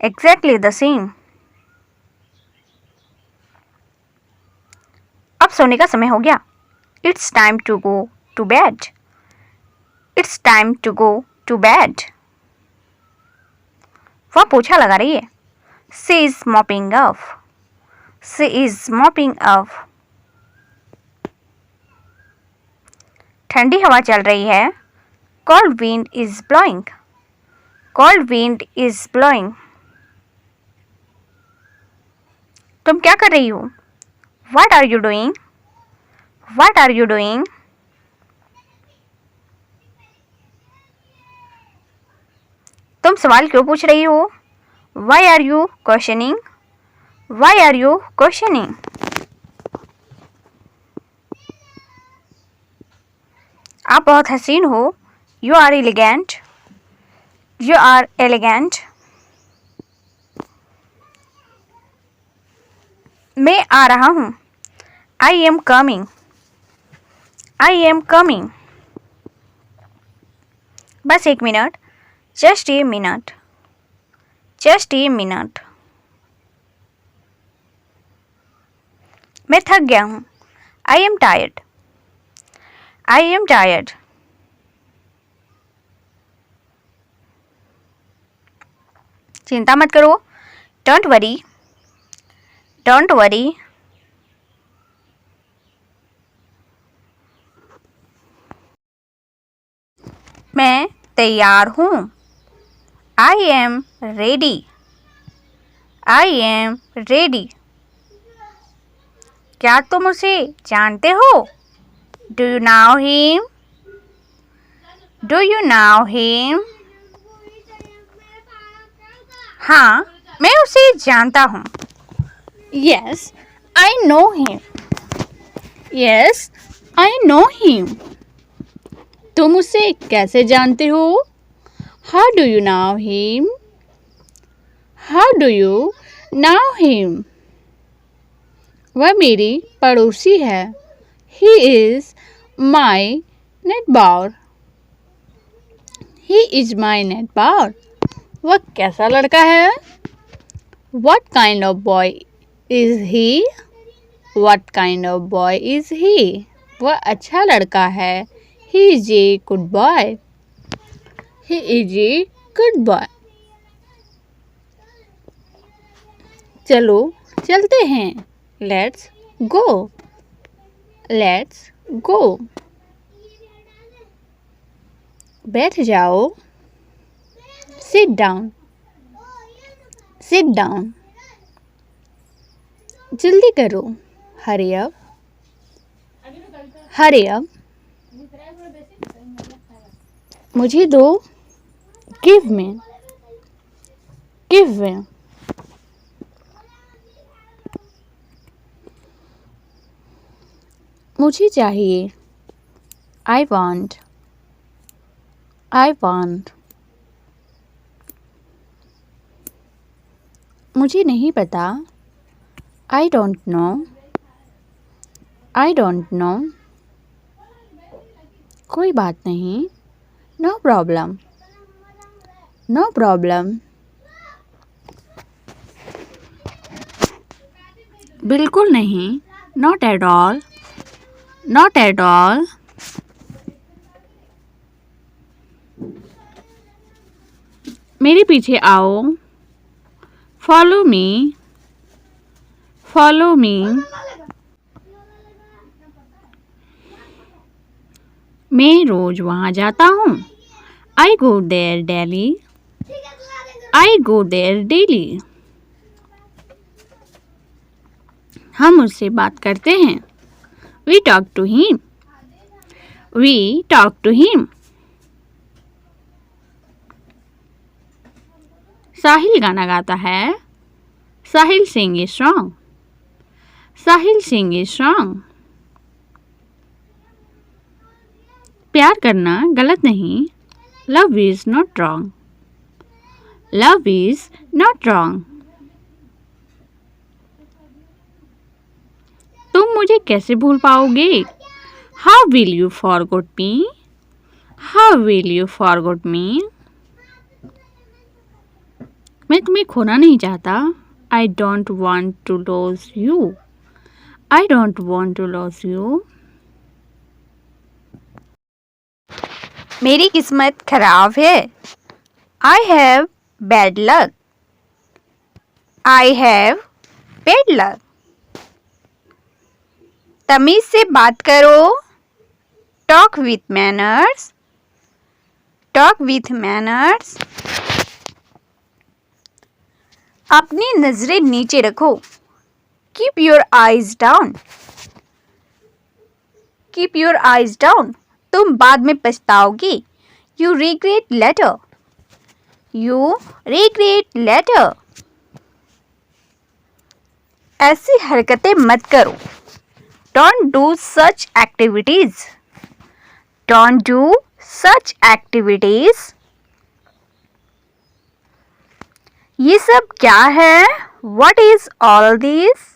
Exactly the same। अब सोने का समय हो गया। It's time to go to bed। It's time to go to bed। वह पोछा लगा रही है। She is mopping up। She is mopping up। ठंडी हवा चल रही है। Cold wind is blowing। Cold wind is blowing। तुम क्या कर रही हो? What are you doing? What are you doing? तुम सवाल क्यों पूछ रही हो? Why are you questioning? Why are you questioning? आप बहुत हसीन हो। You are elegant। You are elegant। मैं आ रहा हूँ। I am coming। I am coming। बस एक minute. Just a minute। Just a minute। मैं थक गया हूँ। I am tired। I am tired। चिंता मत करो। Don't worry। Don't worry। मैं तैयार हूँ। I am ready। I am ready। क्या तुम उसे जानते हो? Do you know him? Do you know him? हाँ, मैं उसे जानता हूँ। Yes, I know him। Yes, I know him. तुम उसे कैसे जानते हो? How do you know him? How do you know him? वह मेरी पड़ोसी है. He is my neighbor. He is my neighbor. वह कैसा लड़का है? What kind of boy is he? What kind of boy is he? वह अच्छा लड़का है. He is a good boy. He is a good boy. चलो चलते हैं. Let's go. Let's go. बैठ जाओ. Sit down. Sit down. जल्दी करो. Hurry up. Hurry up. मुझे दो. Give me. Give me. मुझे चाहिए. I want. I want. मुझे नहीं पता. I don't know. I don't know. कोई बात नहीं. No problem. No problem. बिल्कुल नहीं. Not at all. Not at all. मेरे पीछे आओ. Follow me. Follow me. मैं रोज वहाँ जाता हूँ. I go there daily. I go there daily. हम उससे बात करते हैं. We talk to him. We talk to him. साहिल गाना गाता है. साहिल sing a song. Sahil sing a song. प्यार करना गलत नहीं. Love is not wrong. Love is not wrong. तुम मुझे कैसे भूल पाओगे? How will you forget me? How will you forget me? मैं तुम्हें खोना नहीं चाहता. I don't want to lose you. I don't want to lose you. मेरी किस्मत खराब है. I have bad luck. I have bad luck. तमीज से बात करो. Talk with manners. Talk with manners. अपनी नजरें नीचे रखो. Keep your eyes down. Keep your eyes down. तुम बाद में पछताओगी. You regret later. You regret later. ऐसी हरकतें मत करो. Don't do such activities. Don't do such activities. ये सब क्या है? What is all this?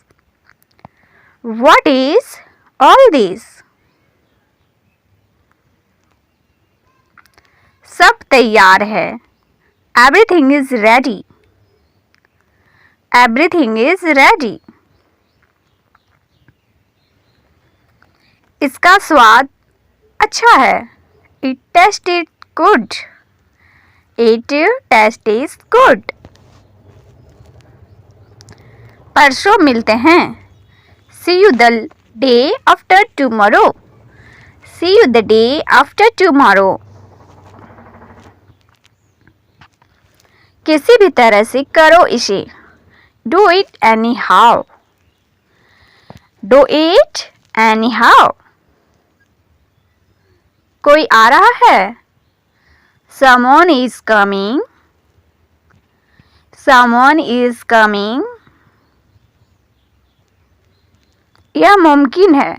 What is all this? सब तैयार है. Everything is ready. Everything is ready. इसका स्वाद अच्छा है. It tasted good. It tastes good. परसों मिलते हैं. See you the day after tomorrow. See you the day after tomorrow. किसी भी तरह से करो इसे. Do it anyhow. Do it anyhow. कोई आ रहा है. Someone is coming. Someone is coming. यह मुमकिन है.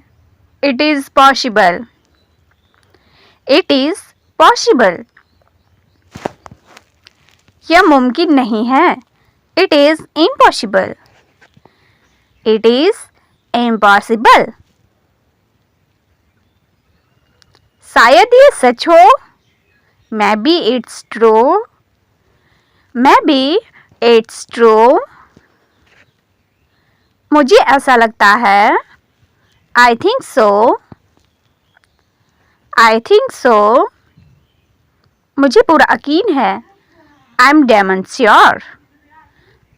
It is possible. It is possible. यह मुमकिन नहीं है. It is impossible. It is impossible. शायद ये सच हो. Maybe it's true. Maybe it's true. मुझे ऐसा लगता है. I think so. I think so. मुझे पूरा यकीन है. I'm damn sure.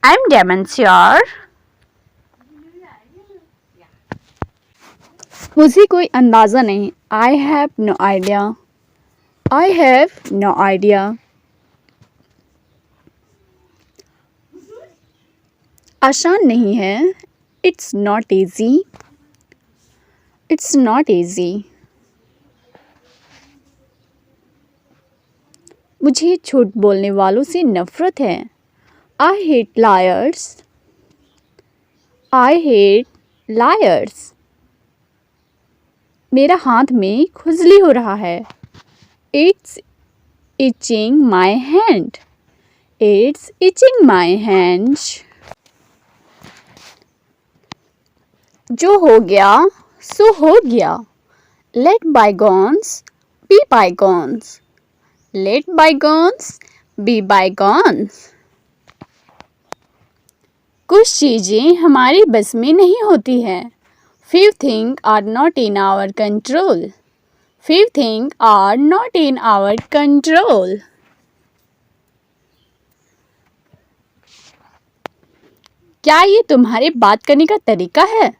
I'm damn sure. मुझे कोई अंदाज़ा नहीं. I have no idea. I have no idea. आसान नहीं है. It's not easy. It's not easy. मुझे झूठ बोलने वालों से नफरत है. I hate liars. I hate liars. मेरा हाथ में खुजली हो रहा है. It's itching my hand. It's itching my hand. जो हो गया सो हो गया. Let bygones be bygones. Let bygones be bygones. कुछ चीज़ें हमारी बस में नहीं होती हैं. Few things are not in our control. Few things are not in our control. क्या ये तुम्हारे बात करने का तरीका है?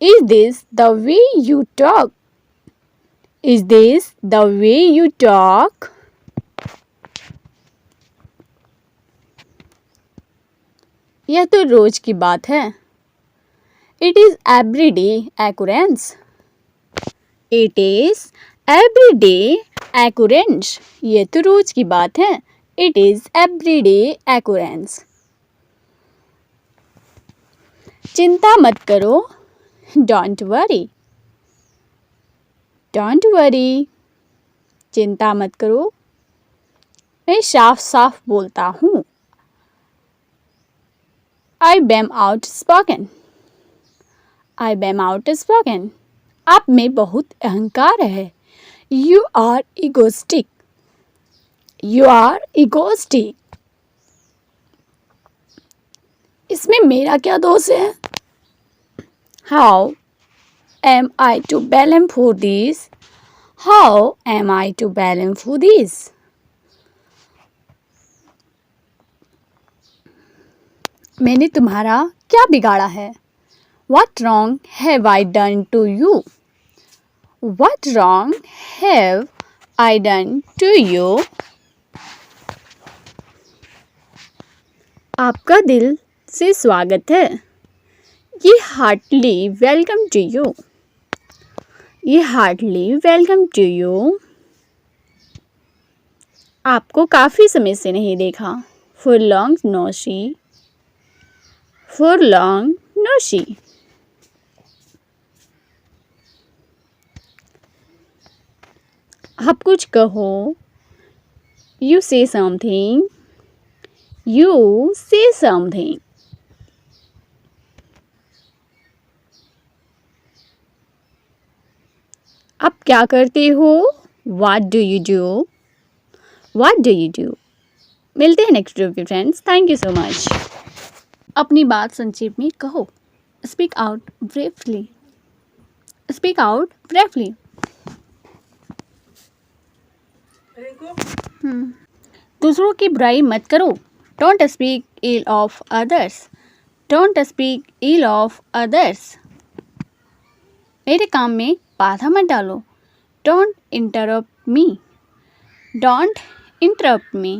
Is this the way you talk? Is this the way you talk? यह तो रोज की बात है. It is everyday occurrence. It is everyday occurrence. ये तो रोज की बात है. It is everyday occurrence. चिंता मत करो. Don't worry. Don't worry. चिंता मत करो. मैं साफ साफ बोलता हूँ. I am outspoken. I am outspoken. आप में बहुत अहंकार है. You are egoistic. You are egoistic. इसमें मेरा क्या दोष है? How am I to blame for this? How am I to blame for this? मैंने तुम्हारा क्या बिगाड़ा है? What wrong have I done to you? What wrong have I done to you? आपका दिल से स्वागत है. ये हार्टली वेलकम टू यू. ये हार्टली वेलकम टू यू. आपको काफ़ी समय से नहीं देखा. For long no see. For long no see. आप कुछ कहो. You say something. You say something. आप क्या करते हो? What do you do? What do you do? मिलते हैं नेक्स्ट वीडियो पे friends. Thank you so much. अपनी बात संक्षेप में कहो. Speak out briefly. Speak out briefly. दूसरों की बुराई मत करो. Don't speak ill of others. Don't speak ill of others. मेरे काम में बाधा मत डालो. Don't interrupt me. Don't interrupt me.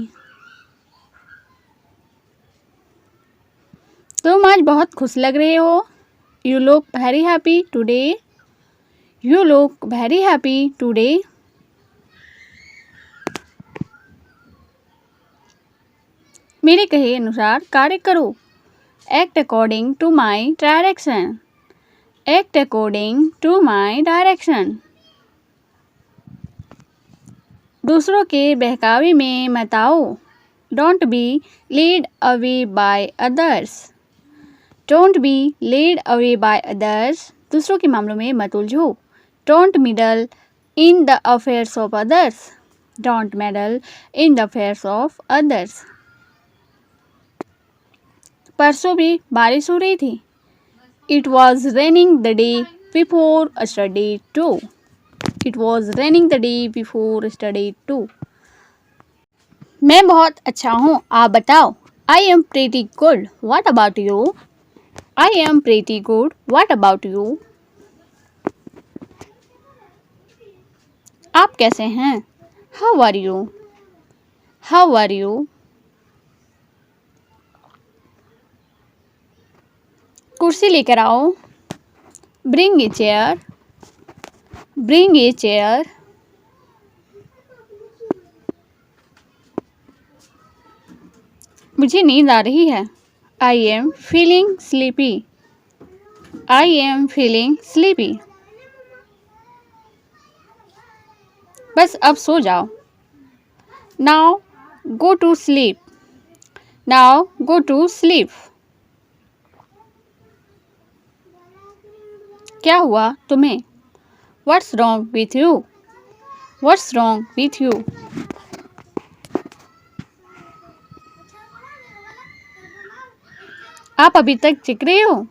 तुम आज बहुत खुश लग रहे हो. You look very happy today. You look very happy today. मेरे कहे अनुसार कार्य करो. Act according to my direction. Act according to my direction. दूसरों के बहकावे में मत आओ. Don't be led away by others. Don't be led away by others. दूसरों के मामलों में मत उलझो. Don't meddle in the affairs of others. Don't meddle in the affairs of others. परसों भी बारिश हो रही थी. It was raining the day before yesterday too. It was raining the day before yesterday too. मैं बहुत अच्छा हूँ. आप बताओ. I am pretty good. What about you? I am pretty good. What about you? आप कैसे हैं? How are you? How are you? कुर्सी लेकर आओ. Bring a chair. Bring a chair. मुझे नींद आ रही है. I am feeling sleepy. I am feeling sleepy. बस अब सो जाओ. Now go to sleep. Now go to sleep. क्या हुआ तुम्हें? What's wrong with you? What's wrong with you? आप अभी तक जग रहे हो?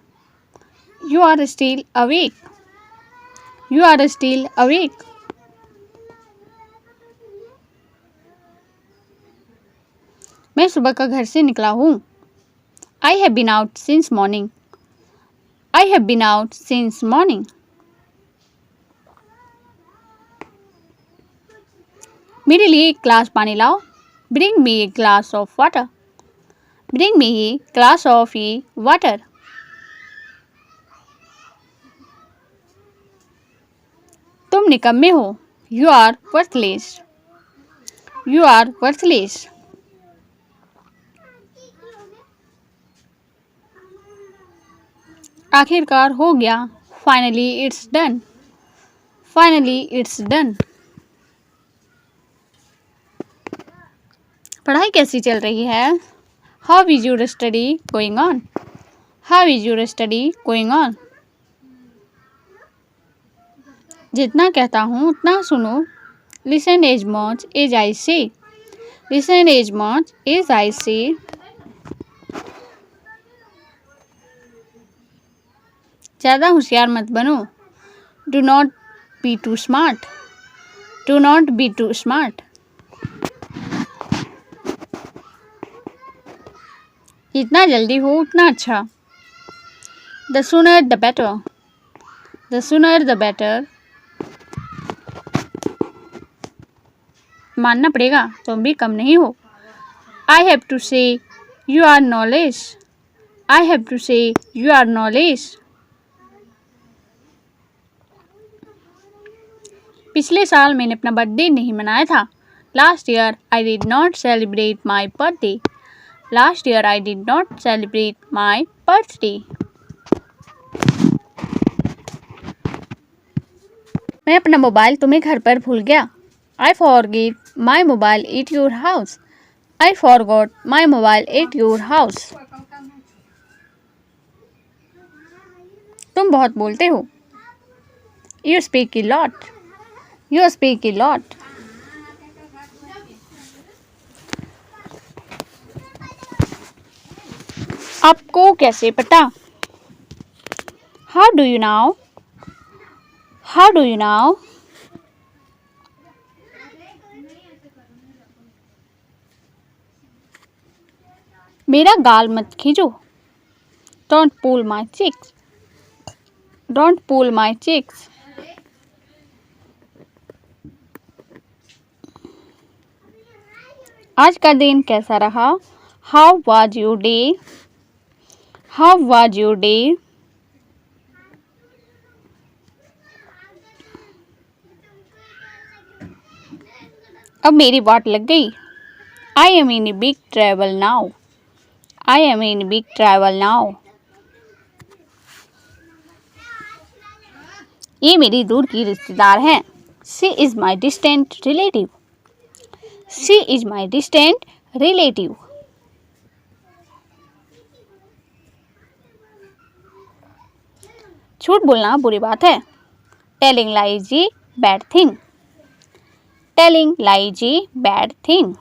You are still awake. You are still awake. मैं सुबह का घर से निकला हूँ. I have been out since morning. I have been out since morning. मेरे लिए एक ग्लास पानी लाओ. Bring me a glass of water. Bring me a glass of water. तुम निकम्मे हो. You are worthless. You are worthless. आखिरकार हो गया. Finally it's done. Finally it's done. पढ़ाई कैसी चल रही है? How is your study going on? How is your study going on? जितना कहता हूँ उतना सुनो. Listen as much as I say. Listen as much as I say. ज़्यादा होशियार मत बनो. Do not be too smart. Do not be too smart. जितना जल्दी हो उतना अच्छा. The sooner the better. The sooner the better. मानना पड़ेगा तुम भी कम नहीं हो. I have to say you are knowledge. I have to say you are knowledge. पिछले साल मैंने अपना बर्थडे नहीं मनाया था. Last year I did not celebrate my birthday. Last year I did not celebrate my birthday. मैं अपना mobile तुम्हें घर पर भूल गया. I forgot my mobile at your house. I forgot my mobile at your house. तुम बहुत बोलते हो. You speak a lot. You speak a lot. आपको कैसे पता? How do you know? How do you know? मेरा गाल मत खींचो. Don't pull my cheeks. Don't pull my cheeks. आज का दिन कैसा रहा? How was your day? How was your day? अब मेरी वाट लग गई. I am in a big trouble now. I am in big trouble now. ये मेरी दूर की रिश्तेदार हैं। She is my distant relative. She is my distant relative. झूठ बोलना बुरी बात है। Telling lies a bad thing. Telling lies a bad thing.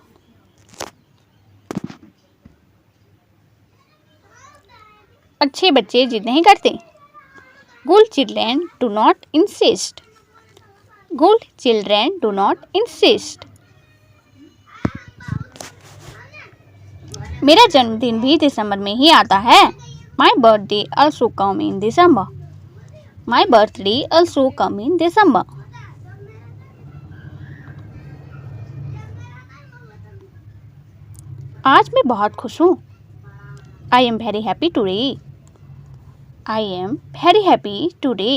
अच्छे बच्चे जिद नहीं करते। Good children do not insist. Good children do not insist. मेरा जन्मदिन भी दिसंबर में ही आता है। My birthday also come in December. My birthday also come in December. आज मैं बहुत खुश हूँ। I am very happy today. I am very happy today.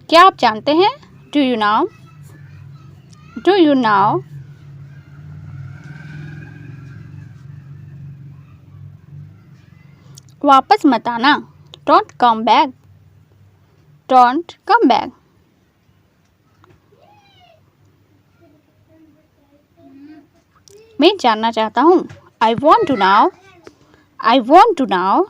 क्या आप जानते हैं? Do you know? Do you know? वापस मत आना। Don't come back. Don't come back. मैं जानना चाहता हूँ। I want to know. I want to know.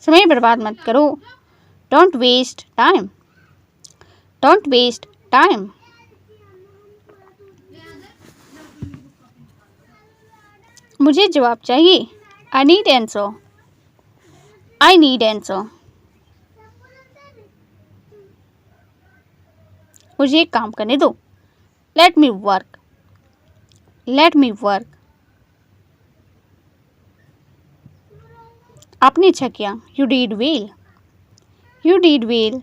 समय बर्बाद मत करो। Don't waste time. Don't waste time. मुझे जवाब चाहिए। I need answer. I need answer. मुझे काम करने दो। Let me work. Let me work. आपने अच्छा किया। You did well. You did well.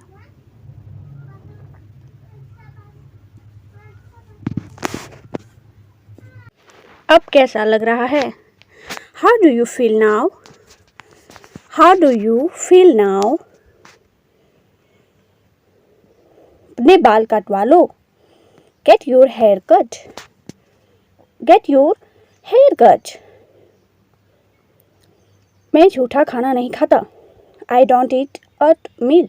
अब कैसा लग रहा है? How do you feel now? How do you feel now? अपने बाल कटवा लो। Get your hair cut. Get your hair cut. मैं झूठा खाना नहीं खाता। I don't eat earth meal.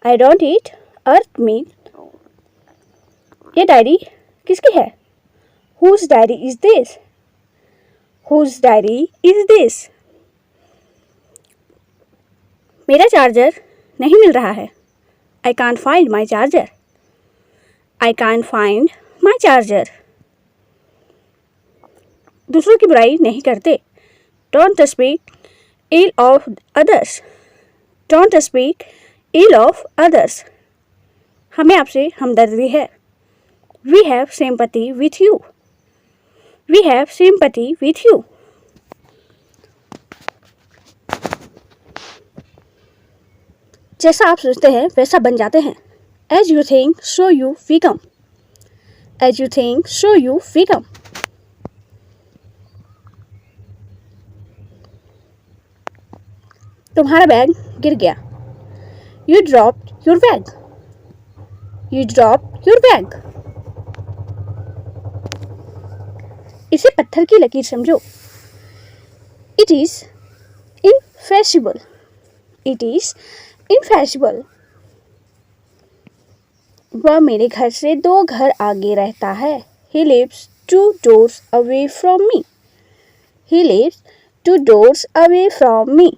I don't eat earth meal. ये डायरी किसकी है? Whose diary is this? Whose diary is this? मेरा चार्जर नहीं मिल रहा है। I can't find my charger. I can't find my charger. दूसरों की बुराई नहीं करते। Don't speak ill of others. Don't speak ill of others. हमें आपसे हमदर्दी है। We have sympathy with you. We have sympathy with you. जैसा आप सोचते हैं वैसा बन जाते हैं। As you think, so you become. As you think, so you become. तुम्हारा बैग गिर गया। You dropped your bag. You dropped your bag. इसे पत्थर की लकीर समझो। It is infallible. It is infallible. वह मेरे घर से 2 घर आगे रहता है। He lives 2 doors away from me. He lives 2 doors away from me.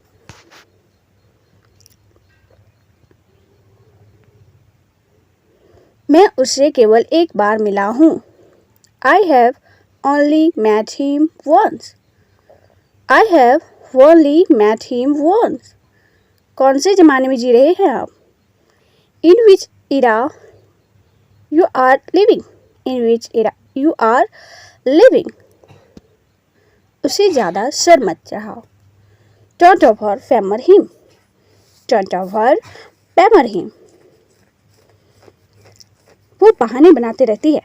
मैं उससे केवल एक बार मिला हूँ। I have only met him once. I have only met him once. कौन से ज़माने में जी रहे हैं आप? In which era you are living? In which era you are living? उसे ज़्यादा सर मत चढ़ाओ। Don't overpamper him. Don't overpamper him. वो बहाने बनाते रहती है।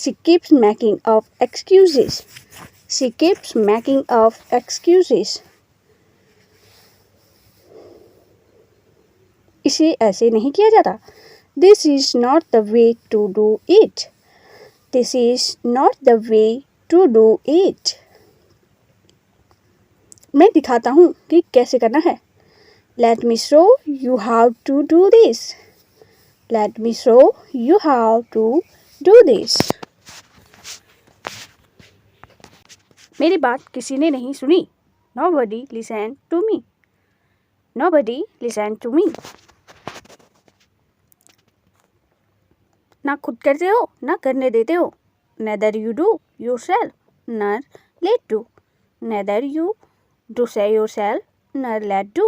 She keeps making up excuses. She keeps making up excuses. इसे ऐसे नहीं किया जाता। This is not the way to do it. This is not the way to do it. मैं दिखाता हूँ कि कैसे करना है. Let me show you how to do this. Let me show you how to do this. मेरी बात किसी ने नहीं सुनी. Nobody listened to me. Nobody listened to me. ना खुद करते हो ना करने देते हो. Neither you do yourself nor let do. Neither you do say yourself nor let do.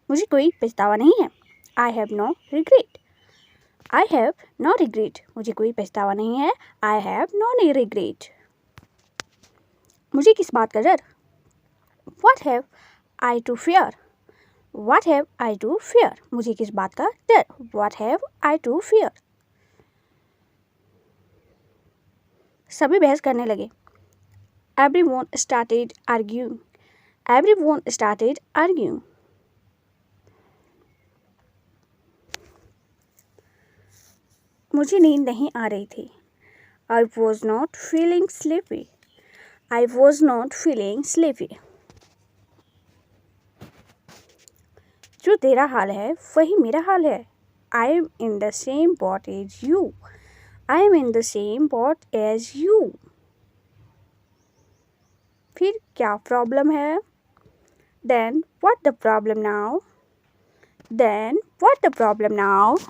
मुझे कोई पछतावा नहीं है. I have no regret. I have no regret. मुझे कोई पछतावा नहीं है. I have no regret. मुझे किस बात का डर. What have I to fear? What have I to fear? मुझे किस बात का डर. What have I to fear? सभी बहस करने लगे. Everyone started arguing. Everyone started arguing. मुझे नींद नहीं आ रही थी. I was not feeling sleepy. I was not feeling sleepy. जो तेरा हाल है वही मेरा हाल है. I am in the same boat as you. I am in the same boat as you. फिर क्या प्रॉब्लम है. Then what the problem now? Then what the problem now?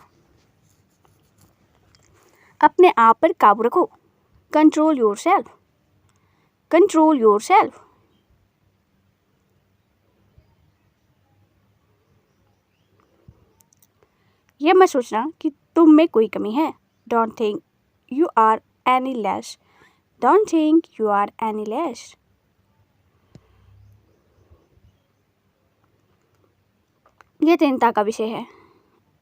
अपने आप पर काबू रखो. Control yourself. Control yourself. यह मत सोचना कि तुम में कोई कमी है. Don't think you are any less. Don't think you are any less. यह चिंता का विषय है.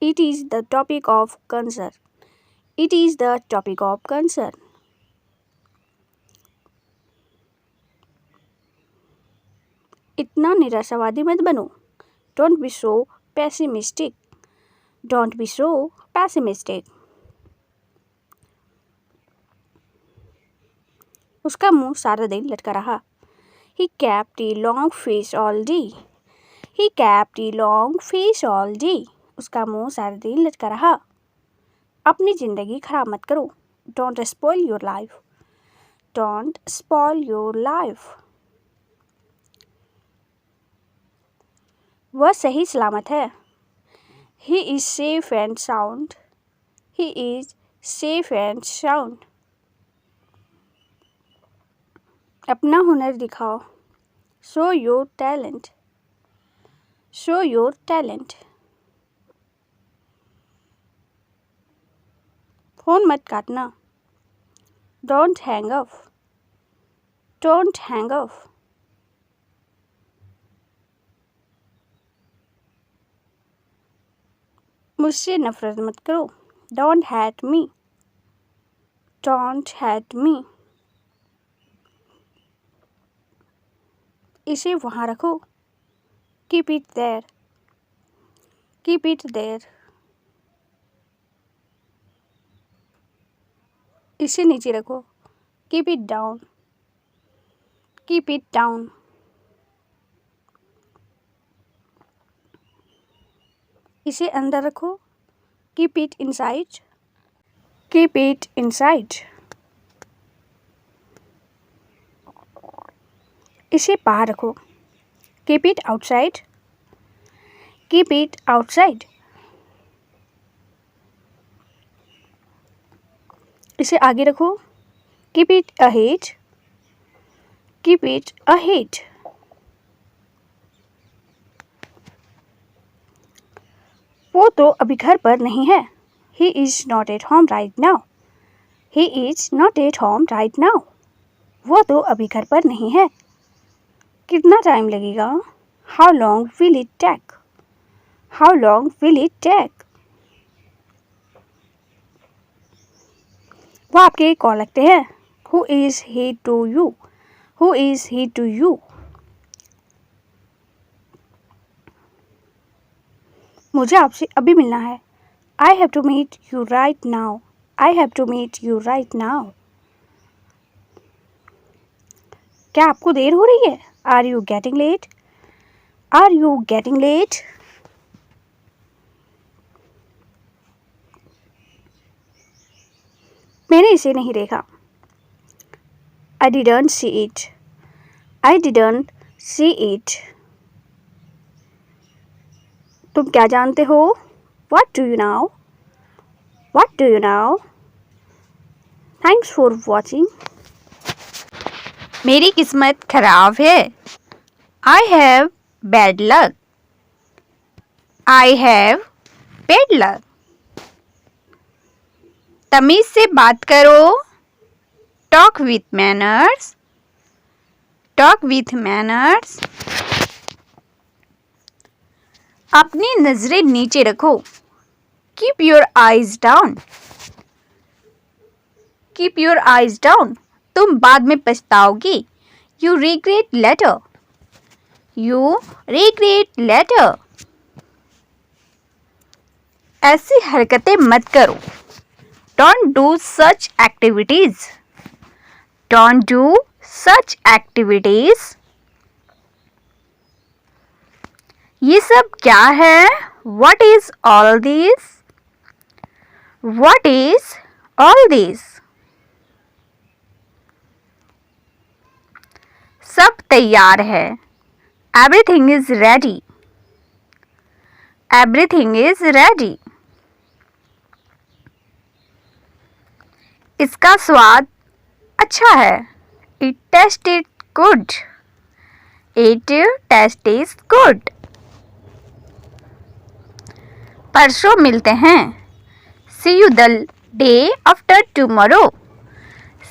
It is the topic of concern. It is the topic of concern. इतना निराशावादी मत बनो. Don't be so pessimistic. Don't be so pessimistic. उसका मुंह सारा दिन लटका रहा. He kept a long face all day. He kept a long face all day. उसका मुंह सारा दिन लटका रहा. अपनी जिंदगी खराब मत करो. Don't spoil your life. Don't spoil your life. वह सही सलामत है. He is safe and sound. He is safe and sound. अपना हुनर दिखाओ. Show your talent. Show your talent. Phone मत काटना. Don't hang up. Don't hang up. मुझसे नफरत मत करो. Don't hate me. Don't hate me. इसे वहाँ रखो. Keep it there. Keep it there. इसे नीचे रखो. Keep it down. Keep it down. इसे अंदर रखो. Keep it inside. Keep it inside. इसे बाहर रखो. Keep it outside. Keep it outside. इसे आगे रखो. Keep it ahead. Keep it ahead. वो तो अभी घर पर नहीं है. He is not at home right now. He is not at home right now. वो तो अभी घर पर नहीं है. कितना टाइम लगेगा. How long will it take? How long will it take? वो आपके कौन लगते हैं. Who is he to you? Who is he to you? मुझे आपसे अभी मिलना है. I have to meet you right now. I have to meet you right now. क्या आपको देर हो रही है? Are you getting late? Are you getting late? मैंने इसे नहीं देखा. I didn't see it. I didn't see it. तुम क्या जानते हो? What do you know? What do you know? Thanks for watching. मेरी किस्मत खराब है. I have bad luck. I have bad luck. तमीज से बात करो. Talk with manners. Talk with manners. अपनी नजरें नीचे रखो. Keep your eyes down. Keep your eyes down. तुम बाद में पछताओगी. You regret later. You regret later. ऐसी हरकतें मत करो. Don't do such activities. Don't do such activities. ये सब क्या है? What is all this? What is all this? सब तैयार है. Everything is ready. Everything is ready. इसका स्वाद अच्छा है. It tasted good. It tastes good. परसों मिलते हैं. See you the day after tomorrow.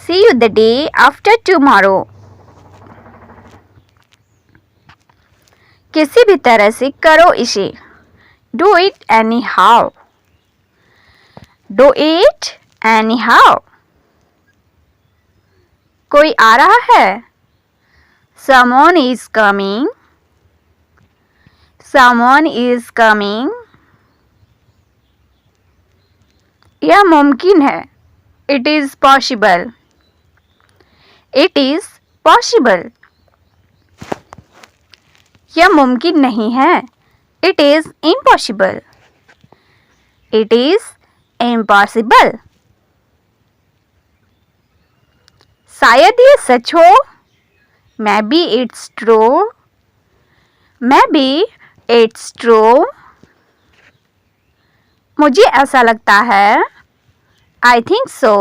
See you the day after tomorrow. किसी भी तरह से करो इसे. Do it anyhow. Do it anyhow. कोई आ रहा है. Someone is coming. Someone is coming. यह मुमकिन है. It is possible. It is possible. यह मुमकिन नहीं है. It is impossible. It is impossible. शायद ये सच हो. Maybe it's true. Maybe it's true. मुझे ऐसा लगता है. I think so.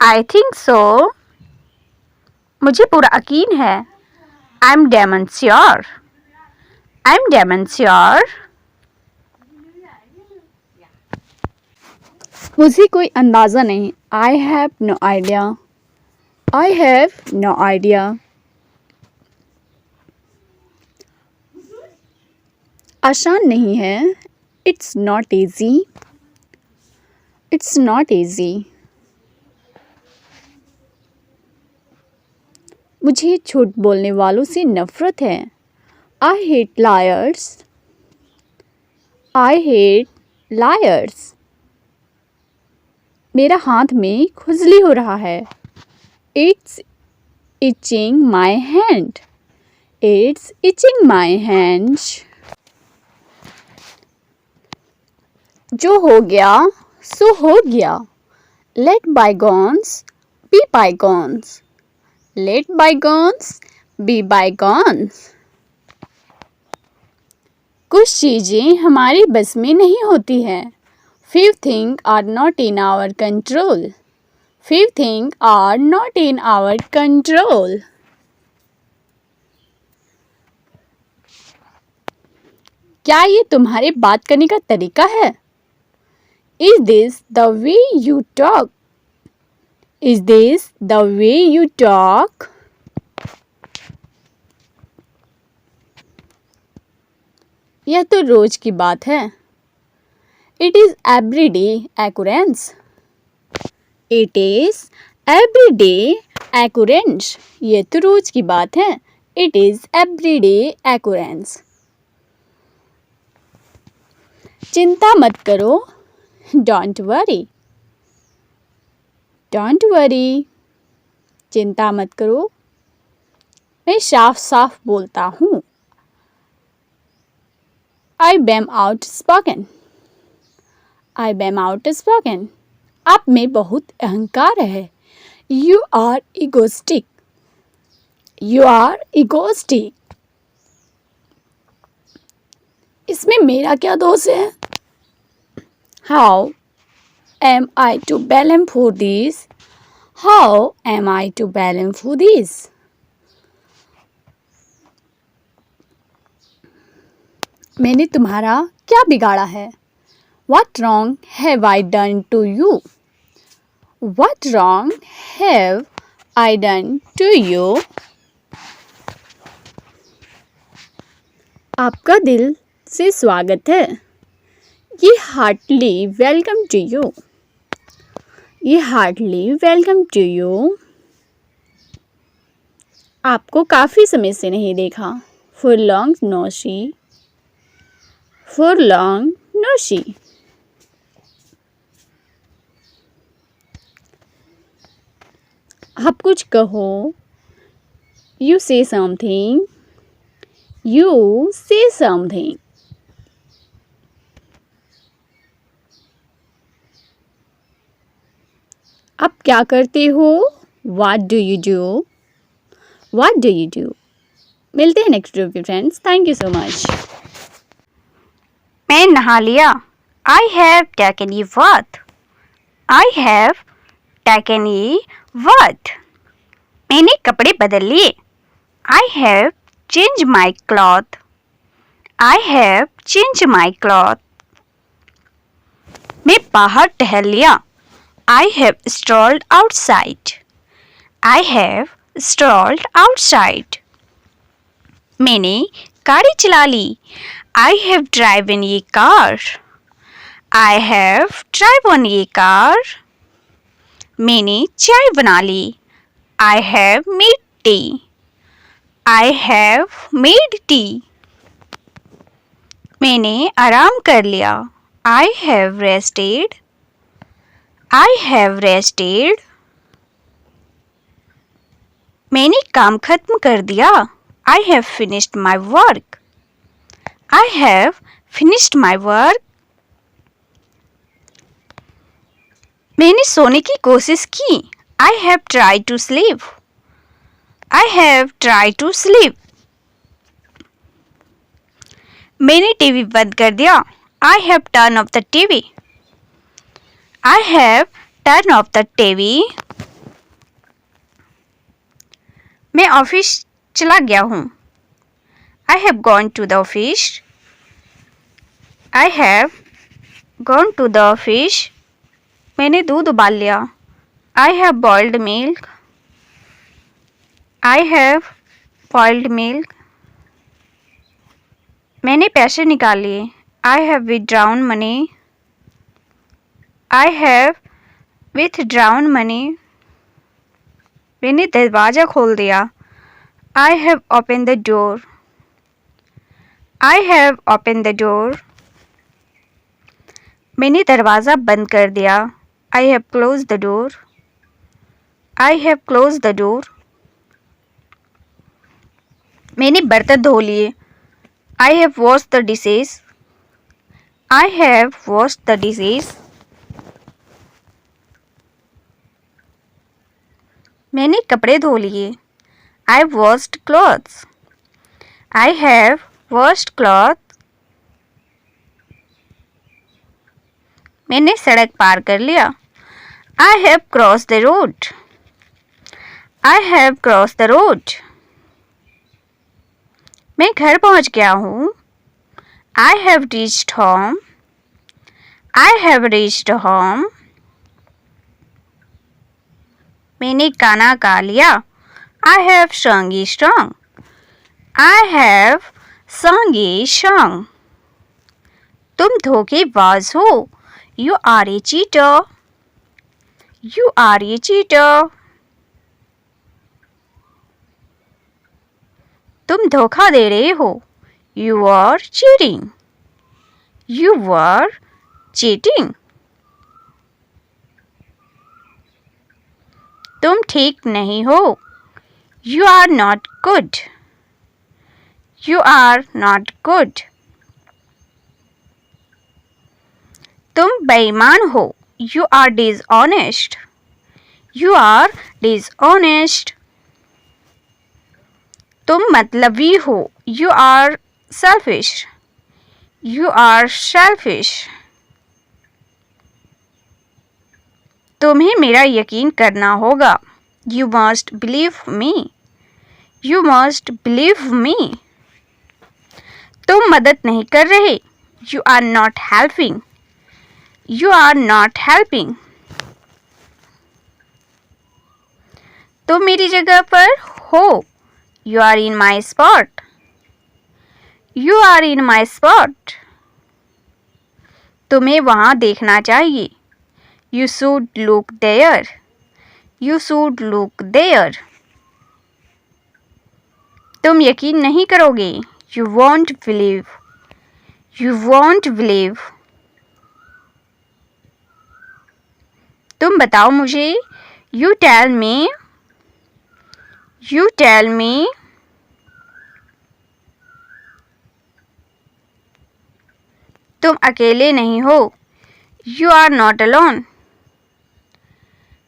I think so. मुझे पूरा यकीन है. I'm damn sure. I'm damn sure. मुझे कोई अंदाज़ा नहीं. I have no idea. I have no idea. आसान नहीं है. It's not easy. It's not easy. मुझे झूठ बोलने वालों से नफरत है. I hate liars. I hate liars. मेरा हाथ में खुजली हो रहा है. It's itching my hand. It's itching my hand. जो हो गया सो हो गया. Let bygones be bygones. Let bygones be bygones. कुछ चीज़ें हमारी बस में नहीं होती हैं. Few things are not in our control. Few things are not in our control. क्या ये तुम्हारे बात करने का तरीका है? Is this the way you talk? Is this the way you talk? यह तो रोज की बात है. It is everyday occurrence. It is everyday occurrence. यह तो रोज की बात है. It is everyday occurrence. चिंता मत करो. डोंट वरी, डोंट वरी, चिंता मत करो। मैं साफ साफ बोलता हूँ। I am outspoken, I am outspoken. आप में बहुत अहंकार है। You are egoistic, you are egoistic. इसमें मेरा क्या दोष है? How am I to blame for this? How am I to blame for this? मैंने तुम्हारा क्या बिगाड़ा है? What wrong have I done to you? What wrong have I done to you? आपका दिल से स्वागत है। ये हार्टली वेलकम टू यू, ये हार्टली वेलकम टू यू। आपको काफ़ी समय से नहीं देखा। For long no see, for long no see. आप कुछ कहो। यू से समथिंग, यू से समथिंग। आप क्या करते हो? What do you do? What do you do? मिलते हैं next video friends. Thank you so much. मैं नहा लिया। I have taken a bath. I have taken a bath. मैंने कपड़े बदल लिए। I have changed my cloth. I have changed my cloth. मैं बाहर टहल लिया। I have strolled outside. I have strolled outside. मैंने गाड़ी चला ली। I have driven a car. I have driven a car. मैंने चाय बना ली। I have made tea. I have made tea. मैंने आराम कर लिया। I have rested. I have rested. मैंने काम खत्म कर दिया। I have finished my work. I have finished my work. मैंने सोने की कोशिश की। I have tried to sleep. I have tried to sleep. मैंने टीवी बंद कर दिया। I have turned off the TV. I have turned off the TV. मैं ऑफिस चला गया हूँ। I have gone to the office. I have gone to the office. मैंने दूध उबाल लिया। I have boiled milk. I have boiled milk. मैंने पैसे निकाल लिए। I have withdrawn money. I have withdrawn money. मैंने दरवाज़ा खोल दिया। I have opened the door. I have opened the door. मैंने दरवाज़ा बंद कर दिया। I have closed the door. I have closed the door. मैंने बर्तन धो लिए। I have washed the dishes. I have washed the dishes. मैंने कपड़े धो लिए। I washed clothes. I have washed clothes. मैंने सड़क पार कर लिया। I have crossed the road. I have crossed the road. मैं घर पहुंच गया हूँ। I have reached home. I have reached home. मैंने गाना गा लिया। I have sung a song. I have sung a song. तुम धोखेबाज हो। You are a cheater. You are a cheater. तुम धोखा दे रहे हो। You are cheating. You are cheating. तुम ठीक नहीं हो। You are not good. You are not good. तुम बेईमान हो। You are dishonest. You are dishonest. तुम मतलबी हो। You are selfish. You are selfish. तुम्हें मेरा यकीन करना होगा। You must believe me. You must believe me. तुम मदद नहीं कर रहे। You are not helping. You are not helping. तुम मेरी जगह पर हो। You are in my spot. You are in my spot. तुम्हें वहां देखना चाहिए। You should look there. You should look there. तुम यकीन नहीं करोगे। You won't believe. You won't believe. तुम बताओ मुझे। You tell me. You tell me. तुम अकेले नहीं हो। You are not alone.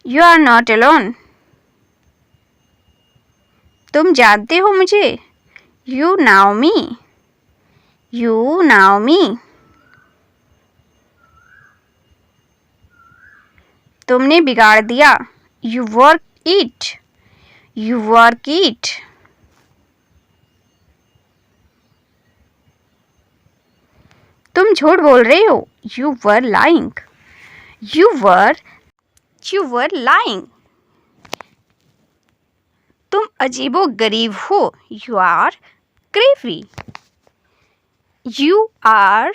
You are not alone. तुम जानते हो मुझे। You know me. You know me. तुमने बिगाड़ दिया। You work it. You work it. तुम झूठ बोल रहे हो। You were lying. You were lying. तुम अजीबो-गरीब हो। You are crazy. You are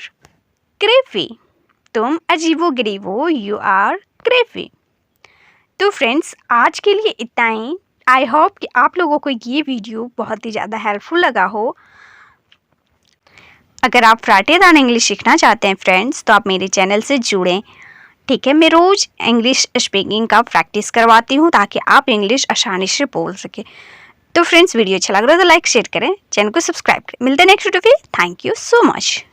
crazy. तुम अजीबो-गरीब हो। You are crazy. तो फ्रेंड्स, आज के लिए इतना ही। आई होप कि आप लोगों को ये वीडियो बहुत ही ज़्यादा हेल्पफुल लगा हो। अगर आप फ्राटेदार इंग्लिश सीखना चाहते हैं फ्रेंड्स, तो आप मेरे चैनल से जुड़ें। ठीक है, मैं रोज़ इंग्लिश स्पीकिंग का प्रैक्टिस करवाती हूँ ताकि आप इंग्लिश आसानी से बोल सकें। तो फ्रेंड्स, वीडियो अच्छा लग रहा है तो लाइक शेयर करें, चैनल को सब्सक्राइब करें। मिलते हैं नेक्स्ट वीडियो पे। Thank you so much.